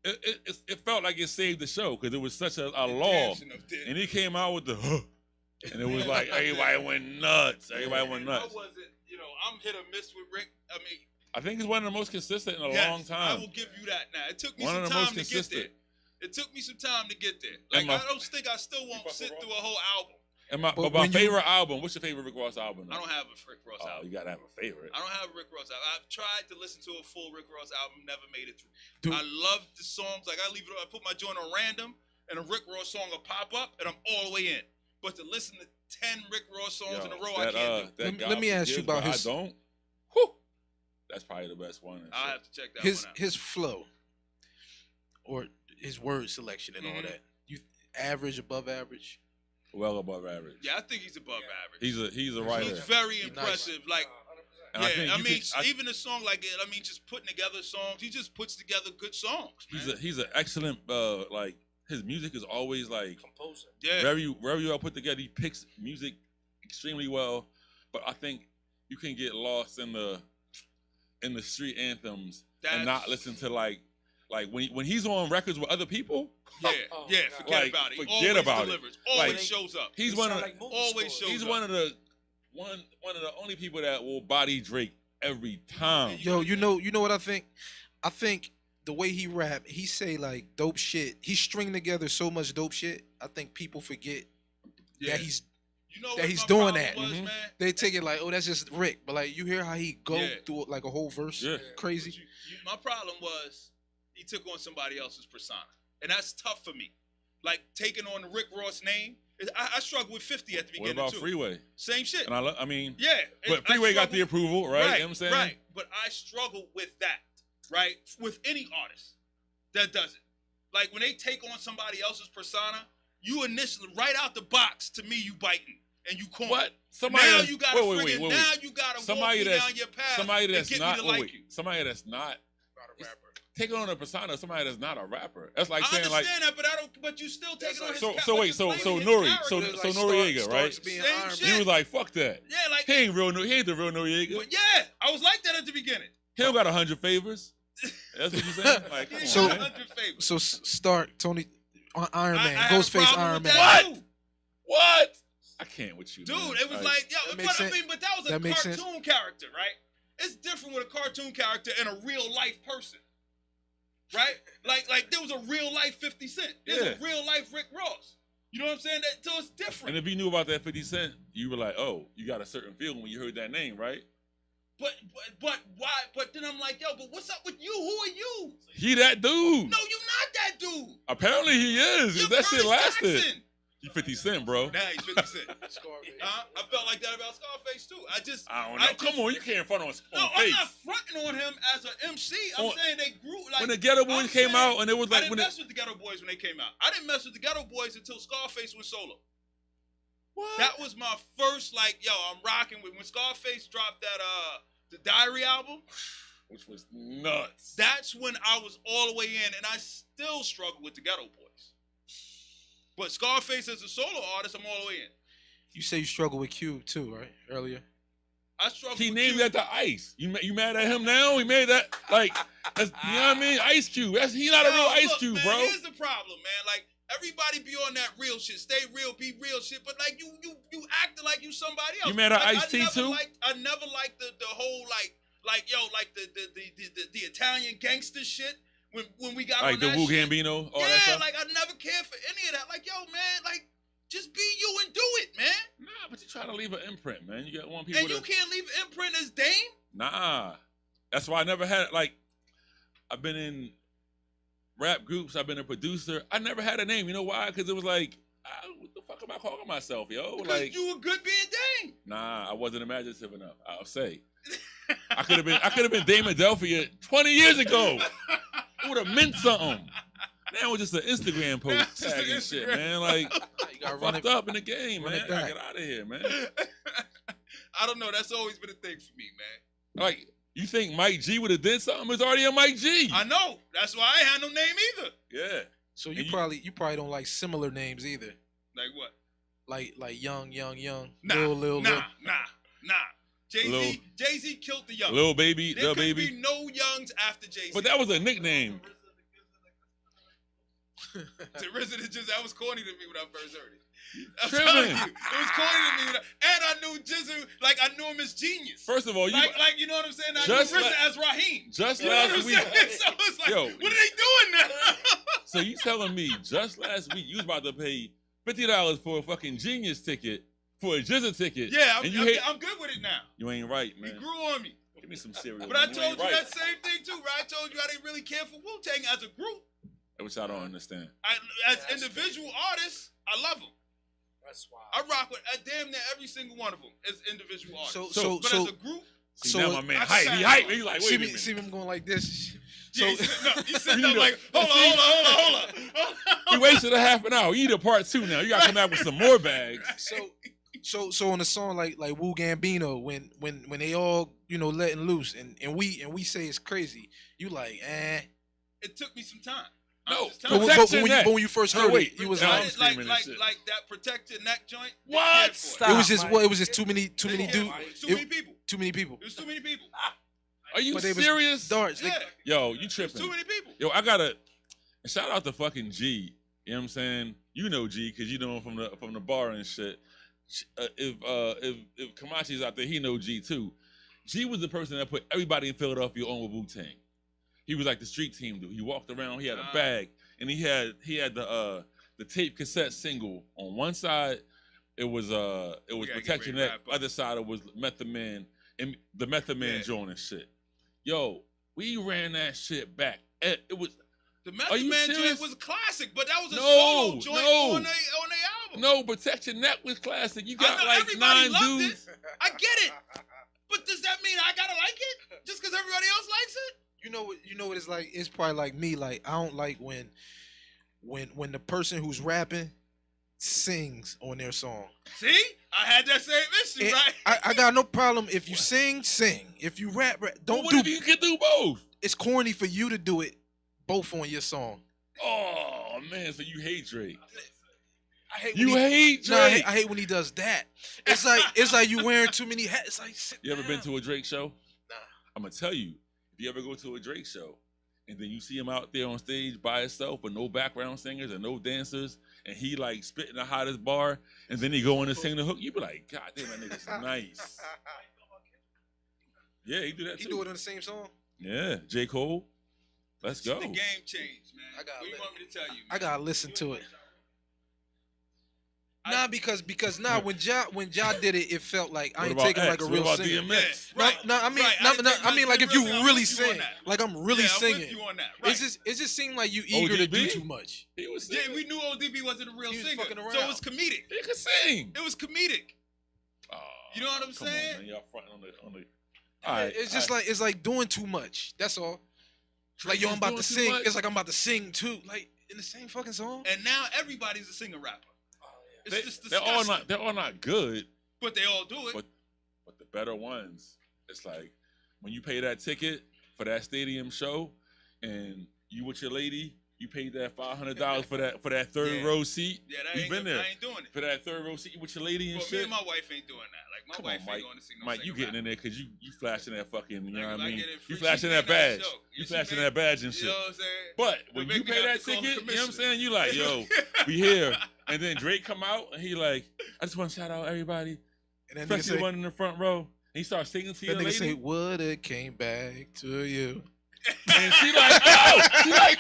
Speaker 2: it felt like it saved the show because it was such a law. And he came out with the, and it was like everybody went nuts. Everybody went nuts.
Speaker 1: I wasn't, I'm hit or miss with Rick. I mean,
Speaker 2: I think he's one of the most consistent in a
Speaker 1: yes,
Speaker 2: long
Speaker 1: I
Speaker 2: time.
Speaker 1: will give you that now. It took me
Speaker 2: One
Speaker 1: some
Speaker 2: of the
Speaker 1: time
Speaker 2: most
Speaker 1: to get
Speaker 2: consistent.
Speaker 1: there. It took me some time to get there.
Speaker 2: And
Speaker 1: Like,
Speaker 2: my-
Speaker 1: I don't think I still won't
Speaker 2: fuck
Speaker 1: sit
Speaker 2: with
Speaker 1: through a whole album.
Speaker 2: And
Speaker 5: But
Speaker 2: my
Speaker 5: when you-
Speaker 2: favorite album. What's your favorite Rick Ross album?
Speaker 1: I don't have a Rick Ross
Speaker 2: Oh,
Speaker 1: album.
Speaker 2: you gotta have a favorite.
Speaker 1: I don't have a Rick Ross album. I've tried to listen to a full Rick Ross album, never made it through.
Speaker 5: Dude.
Speaker 1: I love the songs. Like, I leave it. I put my joint on random, and a Rick Ross song will pop up, and I'm all the way in. But to listen to 10 Rick Ross songs in a row, I can't do.
Speaker 5: Let me ask you about his-
Speaker 2: I don't. Whew. That's probably the best one. and
Speaker 1: I'll
Speaker 2: shit.
Speaker 1: have to check that
Speaker 5: his
Speaker 1: one out.
Speaker 5: his flow or his word selection and all
Speaker 1: Mhm.
Speaker 5: that. You average, above average.
Speaker 2: Well above average.
Speaker 1: Yeah, I think he's above average.
Speaker 2: He's a writer.
Speaker 1: He's very
Speaker 5: He's
Speaker 1: impressive. Like,
Speaker 2: And
Speaker 1: yeah,
Speaker 2: think
Speaker 1: I
Speaker 2: you
Speaker 1: mean,
Speaker 2: can-
Speaker 1: even a song like it, I mean, just putting together songs, he just puts together good songs, man.
Speaker 2: he's an excellent like his music is always like
Speaker 3: Composer.
Speaker 1: yeah.
Speaker 2: very well put together. He picks music extremely well, but I think you can get lost in the street anthems and not listen to like when he's on records with other people.
Speaker 1: Yeah,
Speaker 3: Oh,
Speaker 1: yeah,
Speaker 3: God.
Speaker 1: forget
Speaker 2: Like,
Speaker 1: about it. He
Speaker 2: forget
Speaker 1: always
Speaker 2: about it.
Speaker 1: delivers. Always
Speaker 2: Like,
Speaker 1: shows up.
Speaker 2: He's
Speaker 3: They
Speaker 2: one of
Speaker 3: sound
Speaker 2: the,
Speaker 3: like movie
Speaker 1: always
Speaker 3: scores.
Speaker 1: shows
Speaker 2: he's
Speaker 1: up.
Speaker 2: one of the one of the only people that will body Drake every time.
Speaker 5: Yo, you know what I think? I think the way he rap, he say like dope shit. He string together so much dope shit. I think people forget
Speaker 1: Yeah.
Speaker 5: that he's
Speaker 1: You know
Speaker 5: that
Speaker 1: what
Speaker 5: he's
Speaker 1: my
Speaker 5: doing
Speaker 1: problem
Speaker 5: that.
Speaker 1: was,
Speaker 2: Mhm.
Speaker 1: man?
Speaker 5: they take it like, oh, that's just Rick. But like you hear how he go
Speaker 1: Yeah.
Speaker 5: through like a whole verse.
Speaker 2: Yeah.
Speaker 5: Crazy.
Speaker 1: My problem was he took on somebody else's persona, and that's tough for me. Like taking on the Rick Ross name. I struggled with 50 at the
Speaker 2: What
Speaker 1: beginning
Speaker 2: about
Speaker 1: too.
Speaker 2: Freeway?
Speaker 1: Same shit.
Speaker 2: And I mean,
Speaker 1: Yeah.
Speaker 2: but
Speaker 1: and
Speaker 2: Freeway
Speaker 1: I
Speaker 2: got the
Speaker 1: struggled-
Speaker 2: approval, right? You know what I'm saying?
Speaker 1: Right. But I struggle with that, right? With any artist that does it. Like when they take on somebody else's persona, you initially, right out the box, to me, you biting and you corny.
Speaker 2: What? Somebody
Speaker 1: Now
Speaker 2: that's-
Speaker 1: you gotta
Speaker 2: wait.
Speaker 1: now you gotta
Speaker 2: Somebody
Speaker 1: walk me
Speaker 2: that's-
Speaker 1: down your path
Speaker 2: Somebody
Speaker 1: and
Speaker 2: that's
Speaker 1: get
Speaker 2: not
Speaker 1: me to like
Speaker 2: wait,
Speaker 1: you.
Speaker 2: somebody that's not
Speaker 3: Not a rapper.
Speaker 2: taking on a persona of somebody that's not a rapper. That's like
Speaker 1: I
Speaker 2: saying like
Speaker 1: understand that, but I don't. But you still taking on his.
Speaker 2: so
Speaker 1: ca-
Speaker 2: so
Speaker 1: but
Speaker 2: wait
Speaker 1: you
Speaker 2: so
Speaker 1: blaming
Speaker 2: so
Speaker 1: his
Speaker 2: Nori
Speaker 1: character.
Speaker 2: so
Speaker 5: Like
Speaker 2: so
Speaker 5: Stark-
Speaker 2: Noriega,
Speaker 5: Starks
Speaker 2: right?
Speaker 5: being
Speaker 1: Same
Speaker 5: Iron
Speaker 1: shit.
Speaker 2: He
Speaker 5: Man.
Speaker 2: was like, fuck that.
Speaker 1: Yeah, like.
Speaker 2: He ain't the real Noriega.
Speaker 1: But yeah, I was like that at the beginning.
Speaker 2: He don't got 100 favors. That's what you saying? Like, come
Speaker 1: He
Speaker 2: on,
Speaker 5: So-
Speaker 1: got
Speaker 2: man.
Speaker 1: 100 favors.
Speaker 5: So Stark, Tony, Iron
Speaker 1: I
Speaker 5: Man,
Speaker 1: had a
Speaker 5: Ghostface
Speaker 1: problem
Speaker 5: Iron
Speaker 1: with
Speaker 5: Man.
Speaker 1: that
Speaker 2: What?
Speaker 1: too.
Speaker 2: What? I can't with you,
Speaker 1: Dude,
Speaker 2: man.
Speaker 1: it was like, yo,
Speaker 5: That
Speaker 1: but
Speaker 5: makes
Speaker 1: I
Speaker 5: sense.
Speaker 1: mean, but that was a
Speaker 5: That makes sense.
Speaker 1: cartoon character, right? It's different with a cartoon character and a real life person, right? Like there was a real life 50 Cent. There's
Speaker 2: Yeah.
Speaker 1: a real life Rick Ross. You know what I'm saying? So it's different.
Speaker 2: And if you knew about that 50 Cent, you were like, oh, you got a certain feeling when you heard that name, right?
Speaker 1: But why? But then I'm like, yo, but what's up with you? Who are you?
Speaker 2: He that dude.
Speaker 1: No, you're not that dude.
Speaker 2: Apparently he is.
Speaker 1: You're
Speaker 2: That shit
Speaker 1: Curtis
Speaker 2: lasted.
Speaker 1: Jackson.
Speaker 2: You 50 Cent, bro.
Speaker 1: Now he's 50 Cent.
Speaker 3: Scarface.
Speaker 1: I felt like that about Scarface too. I
Speaker 2: I don't know. Come on, you can't front on
Speaker 1: No, I'm
Speaker 2: face.
Speaker 1: not fronting on him as an MC. I'm
Speaker 2: On-
Speaker 1: saying they grew like
Speaker 2: When the Ghetto
Speaker 1: I'm
Speaker 2: Boys came
Speaker 1: saying-
Speaker 2: out, and it was
Speaker 1: I
Speaker 2: like
Speaker 1: didn't
Speaker 2: when
Speaker 1: mess with the Ghetto Boys when they came out. I didn't mess with the Ghetto Boys until Scarface went solo.
Speaker 2: what?
Speaker 1: That was my first like, yo, I'm rocking with when Scarface dropped that the Diary album.
Speaker 2: Which was nuts.
Speaker 1: That's when I was all the way in, and I still struggle with the Ghetto Boys. But Scarface as a solo artist, I'm all the way in.
Speaker 5: You say you struggle with Cube too, right? Earlier.
Speaker 1: I struggle.
Speaker 2: He
Speaker 1: with
Speaker 2: named
Speaker 1: Cube.
Speaker 2: that to Ice. You mad at him now? He made that like, that's, you know what I mean? Ice Cube. He's not a real
Speaker 1: Yo,
Speaker 2: Ice
Speaker 1: look,
Speaker 2: Cube,
Speaker 1: man,
Speaker 2: bro.
Speaker 1: Here's the problem, man. Like everybody be on that real shit, stay real, be real shit. But like you acting like you somebody else.
Speaker 2: You mad at
Speaker 1: Like,
Speaker 2: Ice-T too?
Speaker 1: I never liked the whole like the Italian gangster shit when we got
Speaker 2: Like
Speaker 1: on
Speaker 2: the
Speaker 1: that
Speaker 2: Wu
Speaker 1: shit.
Speaker 2: Gambino, all that
Speaker 1: Yeah,
Speaker 2: stuff.
Speaker 1: like I never cared for any of that. Like, yo, man, like just be you and do it, man.
Speaker 2: Nah, but you try to leave an imprint, man. You got one people.
Speaker 1: And you can't leave an imprint as Dame.
Speaker 2: Nah, that's why I never had like. I've been in rap groups. I've been a producer. I never had a name. You know why? Because it was like, what the fuck am I calling myself, yo?
Speaker 1: Because
Speaker 2: Like,
Speaker 1: you were good being Dame.
Speaker 2: nah, I wasn't imaginative enough. I'll say. I could have been Dame Adelphia 20 years ago. It would have meant something. Now it's just an Instagram
Speaker 1: Now
Speaker 2: post
Speaker 1: it's just an
Speaker 2: tagging shit,
Speaker 1: Instagram.
Speaker 2: man. Like,
Speaker 5: You gotta run
Speaker 2: fucked
Speaker 5: it.
Speaker 2: up in the game,
Speaker 5: run
Speaker 2: man.
Speaker 5: it
Speaker 2: I gotta
Speaker 5: back.
Speaker 2: get out of here, man.
Speaker 1: I don't know. That's always been a thing for me, man.
Speaker 2: Like, you think Mike G would have did something? It's already a Mike G.
Speaker 1: I know. That's why I ain't had no name either.
Speaker 2: Yeah.
Speaker 5: So
Speaker 2: And
Speaker 5: you
Speaker 2: you-
Speaker 5: probably don't like similar names either.
Speaker 1: Like what?
Speaker 5: Like young.
Speaker 1: Nah,
Speaker 5: Lil.
Speaker 1: nah.
Speaker 2: Lil-
Speaker 1: Jay-Z killed the young.
Speaker 2: Lil Baby,
Speaker 1: There
Speaker 2: Lil
Speaker 1: could
Speaker 2: Baby.
Speaker 1: be no youngs after Jay-Z.
Speaker 2: But that was a nickname.
Speaker 1: The RZA just that was corny to me when I first heard it. I'm
Speaker 2: Tripping.
Speaker 1: telling you, it was corny to me. And I knew Jizzle, like I knew him as genius.
Speaker 2: First of all, you
Speaker 1: like you know what I'm saying? I
Speaker 2: Just
Speaker 1: knew RZA
Speaker 2: like-
Speaker 1: as Raheem.
Speaker 2: just
Speaker 1: You know what
Speaker 2: last
Speaker 1: I'm
Speaker 2: week.
Speaker 1: saying? So it's like,
Speaker 2: Yo.
Speaker 1: what are they doing now?
Speaker 2: So you telling me just last week you was about to pay $50 for a fucking Genius ticket for a Jizza ticket?
Speaker 1: Yeah,
Speaker 2: and you hate.
Speaker 1: I'm good with it now.
Speaker 2: You ain't right,
Speaker 1: He
Speaker 2: man.
Speaker 1: grew on me.
Speaker 2: Give me some cereal.
Speaker 1: But I
Speaker 2: man.
Speaker 1: told
Speaker 2: ain't
Speaker 1: you
Speaker 2: right.
Speaker 1: that same thing too, right? I told you I didn't really care for Wu-Tang as a group.
Speaker 2: Which I don't understand.
Speaker 1: As
Speaker 3: That's
Speaker 1: individual artists, I love them.
Speaker 3: That's wild.
Speaker 1: I rock with damn near every single one of them as individual artists.
Speaker 5: So
Speaker 1: but as a group,
Speaker 2: See,
Speaker 5: So
Speaker 2: now my man
Speaker 1: I
Speaker 2: hype.
Speaker 1: said-
Speaker 2: He hype. He like, wait
Speaker 5: see
Speaker 2: a
Speaker 5: me
Speaker 2: minute.
Speaker 5: see me going like this.
Speaker 1: yeah,
Speaker 5: So
Speaker 1: he sitting up. He's sitting
Speaker 2: You
Speaker 1: up
Speaker 2: know-
Speaker 1: like, hold on.
Speaker 2: We wasted a half an hour. You need a part 2 now. You gotta come back with some more bags.
Speaker 5: so on a song like Wu Gambino, when they all letting loose and we say it's crazy, you like
Speaker 1: It took me some time.
Speaker 2: No,
Speaker 1: I'm just
Speaker 5: But
Speaker 1: telling
Speaker 5: when,
Speaker 1: you.
Speaker 2: Protect your
Speaker 5: but
Speaker 2: neck.
Speaker 5: when you first
Speaker 2: No,
Speaker 5: heard
Speaker 2: wait.
Speaker 5: it, you was
Speaker 2: Now
Speaker 1: I
Speaker 2: I'm
Speaker 5: like,
Speaker 1: didn't like
Speaker 2: screaming and shit.
Speaker 1: that protect your neck joint.
Speaker 2: What?
Speaker 3: Stop.
Speaker 5: it was just
Speaker 3: Mike.
Speaker 5: it was just too many
Speaker 1: Too
Speaker 5: dudes,
Speaker 1: Too many people.
Speaker 5: too many people.
Speaker 1: It was too many people.
Speaker 2: Are you
Speaker 5: But they was
Speaker 2: serious?
Speaker 5: Darts.
Speaker 1: Yeah,
Speaker 2: Yo, you
Speaker 1: it was
Speaker 2: tripping.
Speaker 1: too many people.
Speaker 2: Yo, I gotta shout out to fucking G. You know what I'm saying? You know G because you know him from the bar and shit. If Kamachi's out there, he know G too. G was the person that put everybody in Philadelphia on with Wu-Tang. He was like the street team dude. He walked around, he had a bag, and he had the tape cassette single. On one side, it was
Speaker 1: gotta get
Speaker 2: Protect Your
Speaker 1: ready to
Speaker 2: Neck.
Speaker 1: wrap up.
Speaker 2: Other side it was Method Man and the Method Man
Speaker 1: Yeah.
Speaker 2: joint and shit. Yo, we ran that shit back. It was
Speaker 1: The
Speaker 2: Are
Speaker 1: Method
Speaker 2: you
Speaker 1: Man
Speaker 2: serious?
Speaker 1: joint was a classic, but that was a
Speaker 2: No,
Speaker 1: solo joint
Speaker 2: no.
Speaker 1: on their album.
Speaker 2: no Protect Your Neck was classic. You got
Speaker 1: I know
Speaker 2: like
Speaker 1: everybody
Speaker 2: 9
Speaker 1: loved
Speaker 2: dudes.
Speaker 1: it. I get it. But does that mean I gotta like it just because everybody else likes it?
Speaker 5: You know what it's like? It's probably like me. Like I don't like when the person who's rapping sings on their song.
Speaker 1: See, I had that same issue,
Speaker 5: And
Speaker 1: right?
Speaker 5: I got no problem if you sing. If you rap.
Speaker 2: But
Speaker 5: Don't
Speaker 2: what
Speaker 5: do.
Speaker 2: if you can do both?
Speaker 5: It's corny for you to do it both on your song.
Speaker 2: Oh man, so you hate Drake.
Speaker 5: I hate
Speaker 2: You
Speaker 5: when he,
Speaker 2: hate
Speaker 5: no,
Speaker 2: Drake.
Speaker 5: I hate when he does that. It's like you wearing too many hats. It's like sit
Speaker 2: You ever been
Speaker 5: down.
Speaker 2: to a Drake show?
Speaker 5: Nah.
Speaker 2: I'm gonna tell you, if you ever go to a Drake show and then you see him out there on stage by himself with no background singers and no dancers, and he like spitting the hottest bar, and then he go in and sing the hook, you be like, God damn, that nigga's nice. Yeah, he do that
Speaker 5: He
Speaker 2: too.
Speaker 5: do it on the same song.
Speaker 2: Yeah, J. Cole. Let's go.
Speaker 1: The game changed, man.
Speaker 5: I gotta
Speaker 1: what do you
Speaker 5: let-
Speaker 1: want me to tell you?
Speaker 5: I
Speaker 1: Man?
Speaker 5: gotta listen to it.
Speaker 1: I-
Speaker 5: Nah, because when Ja did it, it felt like I
Speaker 2: What
Speaker 5: ain't
Speaker 2: about
Speaker 5: taking
Speaker 2: X?
Speaker 5: like a
Speaker 2: What
Speaker 5: real
Speaker 2: about
Speaker 5: singer.
Speaker 2: DMX?
Speaker 1: Yeah, right.
Speaker 5: No, I mean,
Speaker 1: right.
Speaker 5: no,
Speaker 1: didn't
Speaker 5: no,
Speaker 1: take
Speaker 5: I mean,
Speaker 1: my-
Speaker 5: like if you
Speaker 1: I'm
Speaker 5: really
Speaker 1: with you on
Speaker 5: sing,
Speaker 1: that.
Speaker 5: like I'm really
Speaker 1: yeah, I'm
Speaker 5: singing.
Speaker 1: with you on that. Right.
Speaker 5: It just seemed like you eager to do
Speaker 2: ODB?
Speaker 5: too much.
Speaker 2: He was
Speaker 1: Yeah,
Speaker 2: singing.
Speaker 1: we knew ODB wasn't a real
Speaker 5: He was
Speaker 1: singer,
Speaker 5: fucking
Speaker 1: so
Speaker 5: around.
Speaker 1: it was comedic.
Speaker 2: He could sing.
Speaker 1: It was comedic.
Speaker 2: Oh,
Speaker 1: You know what I'm
Speaker 2: come
Speaker 1: saying?
Speaker 2: On, man. Y'all fronting on the. All right,
Speaker 5: It's just
Speaker 2: all right.
Speaker 5: like it's like doing too much. That's all. Like
Speaker 2: Drake
Speaker 5: yo,
Speaker 2: is
Speaker 5: I'm about
Speaker 2: doing
Speaker 5: to
Speaker 2: too
Speaker 5: sing.
Speaker 2: much?
Speaker 5: It's like I'm about to sing too. Like in the same fucking song.
Speaker 1: And now everybody's a singer rapper. It's just
Speaker 2: They're all
Speaker 1: disgusting.
Speaker 2: not good,
Speaker 1: But they all do it.
Speaker 2: but the better ones, it's like when you pay that ticket for that stadium show, and you with your lady, you paid that $500 for that third
Speaker 1: Yeah.
Speaker 2: row seat.
Speaker 1: yeah, that
Speaker 2: We've
Speaker 1: ain't
Speaker 2: been
Speaker 1: good.
Speaker 2: there.
Speaker 1: I ain't doing it.
Speaker 2: For that third row seat with your lady and
Speaker 1: But me
Speaker 2: shit.
Speaker 1: and my wife ain't doing that. Like my
Speaker 2: Come
Speaker 1: wife
Speaker 2: on, Mike.
Speaker 1: ain't going to see no
Speaker 2: Mike,
Speaker 1: singer
Speaker 2: you getting in
Speaker 1: rapper.
Speaker 2: there because you flashing that fucking, you know
Speaker 1: Like,
Speaker 2: what
Speaker 1: if
Speaker 2: I
Speaker 1: I
Speaker 2: mean?
Speaker 1: get it
Speaker 2: You
Speaker 1: free, she
Speaker 2: flashing
Speaker 1: paying
Speaker 2: that
Speaker 1: that
Speaker 2: badge.
Speaker 1: show.
Speaker 2: You
Speaker 1: Yeah, she
Speaker 2: flashing
Speaker 1: paying-
Speaker 2: that badge and
Speaker 1: You
Speaker 2: shit.
Speaker 1: know what I'm saying?
Speaker 2: But
Speaker 1: But
Speaker 2: when
Speaker 1: make
Speaker 2: you
Speaker 1: me
Speaker 2: pay
Speaker 1: have
Speaker 2: that
Speaker 1: to call the
Speaker 2: ticket, you know what I'm
Speaker 1: commissioner.
Speaker 2: saying? You like, yo, we here. And then Drake come out and he like, I just want to shout out everybody,
Speaker 5: And then nigga
Speaker 2: especially the
Speaker 5: say,
Speaker 2: one in the front row. And he starts singing to your
Speaker 5: that nigga say,
Speaker 2: lady.
Speaker 5: woulda came back to you.
Speaker 2: And she like,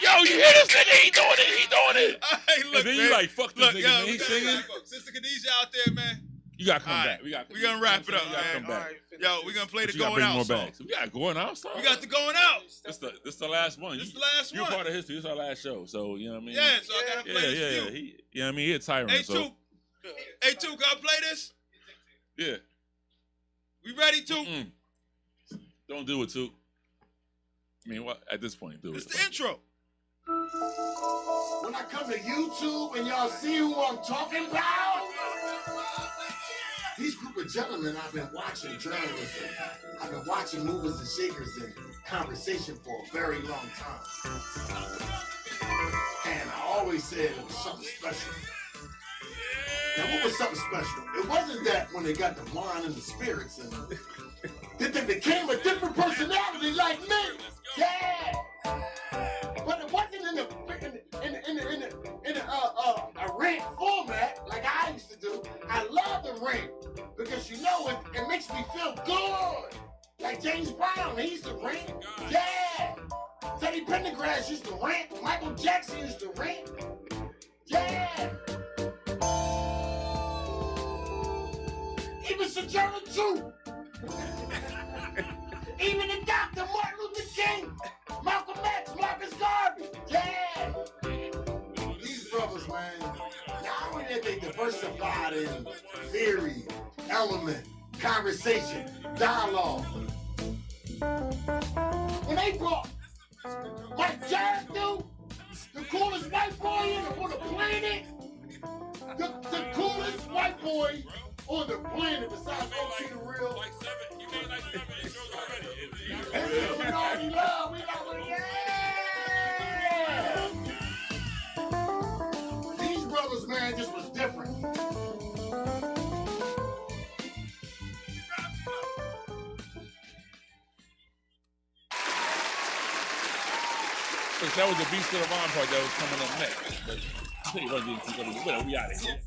Speaker 2: yo, you hear this nigga? He doing it.
Speaker 1: Hey, look,
Speaker 2: And then
Speaker 1: man.
Speaker 2: you like, fuck this
Speaker 1: Look,
Speaker 2: nigga,
Speaker 1: yo,
Speaker 2: man.
Speaker 1: we
Speaker 2: He
Speaker 1: gotta
Speaker 2: singing.
Speaker 1: wrap up. Sister Khadijah out there, man.
Speaker 2: You gotta come
Speaker 1: All
Speaker 2: back.
Speaker 1: right. We gonna wrap it up,
Speaker 2: You gotta
Speaker 1: man.
Speaker 2: come back.
Speaker 1: Yo, we gonna play
Speaker 2: But
Speaker 1: the
Speaker 2: you gotta
Speaker 1: going
Speaker 2: bring
Speaker 1: out
Speaker 2: more
Speaker 1: song.
Speaker 2: bags. We got going out song.
Speaker 1: We got the going out.
Speaker 2: This the last one.
Speaker 1: This is the last
Speaker 2: You're
Speaker 1: one.
Speaker 2: part of history. This is our last show. So you know what I mean?
Speaker 1: Yeah, so I gotta play this
Speaker 2: yeah.
Speaker 1: few.
Speaker 2: He, you know what I mean? He a tyrant.
Speaker 1: Hey,
Speaker 2: so,
Speaker 1: Took. Hey, Took, can I play this?
Speaker 2: yeah.
Speaker 1: We ready, Took?
Speaker 2: Don't do it, Took. I mean, what? At this point, do
Speaker 1: It's
Speaker 2: it.
Speaker 1: the intro.
Speaker 6: When I come to YouTube and y'all see who I'm talking about, these group of gentlemen I've been watching journalism. I've been watching movers and shakers and conversation for a very long time. And I always said it was something special. Now, what was something special? It wasn't that when they got the wine and the spirits and that they became a different personality like me. Yeah. But it wasn't in a rant format like I used to do. I love the rant because you know it makes me feel good. Like James Brown, he used to rant. Yeah. Teddy Pendergrass used to rant. Michael Jackson used to rant. Yeah. Even Sojourner Truth. Even the Dr. Martin Luther King, Malcolm X, Marcus Garvey. Yeah. These brothers, man, not only did they diversified in theory, element, conversation, dialogue. When they brought Mike Jarrett, dude, the coolest white boy on the planet, the coolest white boy on the planet besides OT the Real. And we already love, we got yeah. These brothers, man, just was different.
Speaker 2: That was the Beast of the Ron part that was coming up next. But I think it wasn't. We out of here.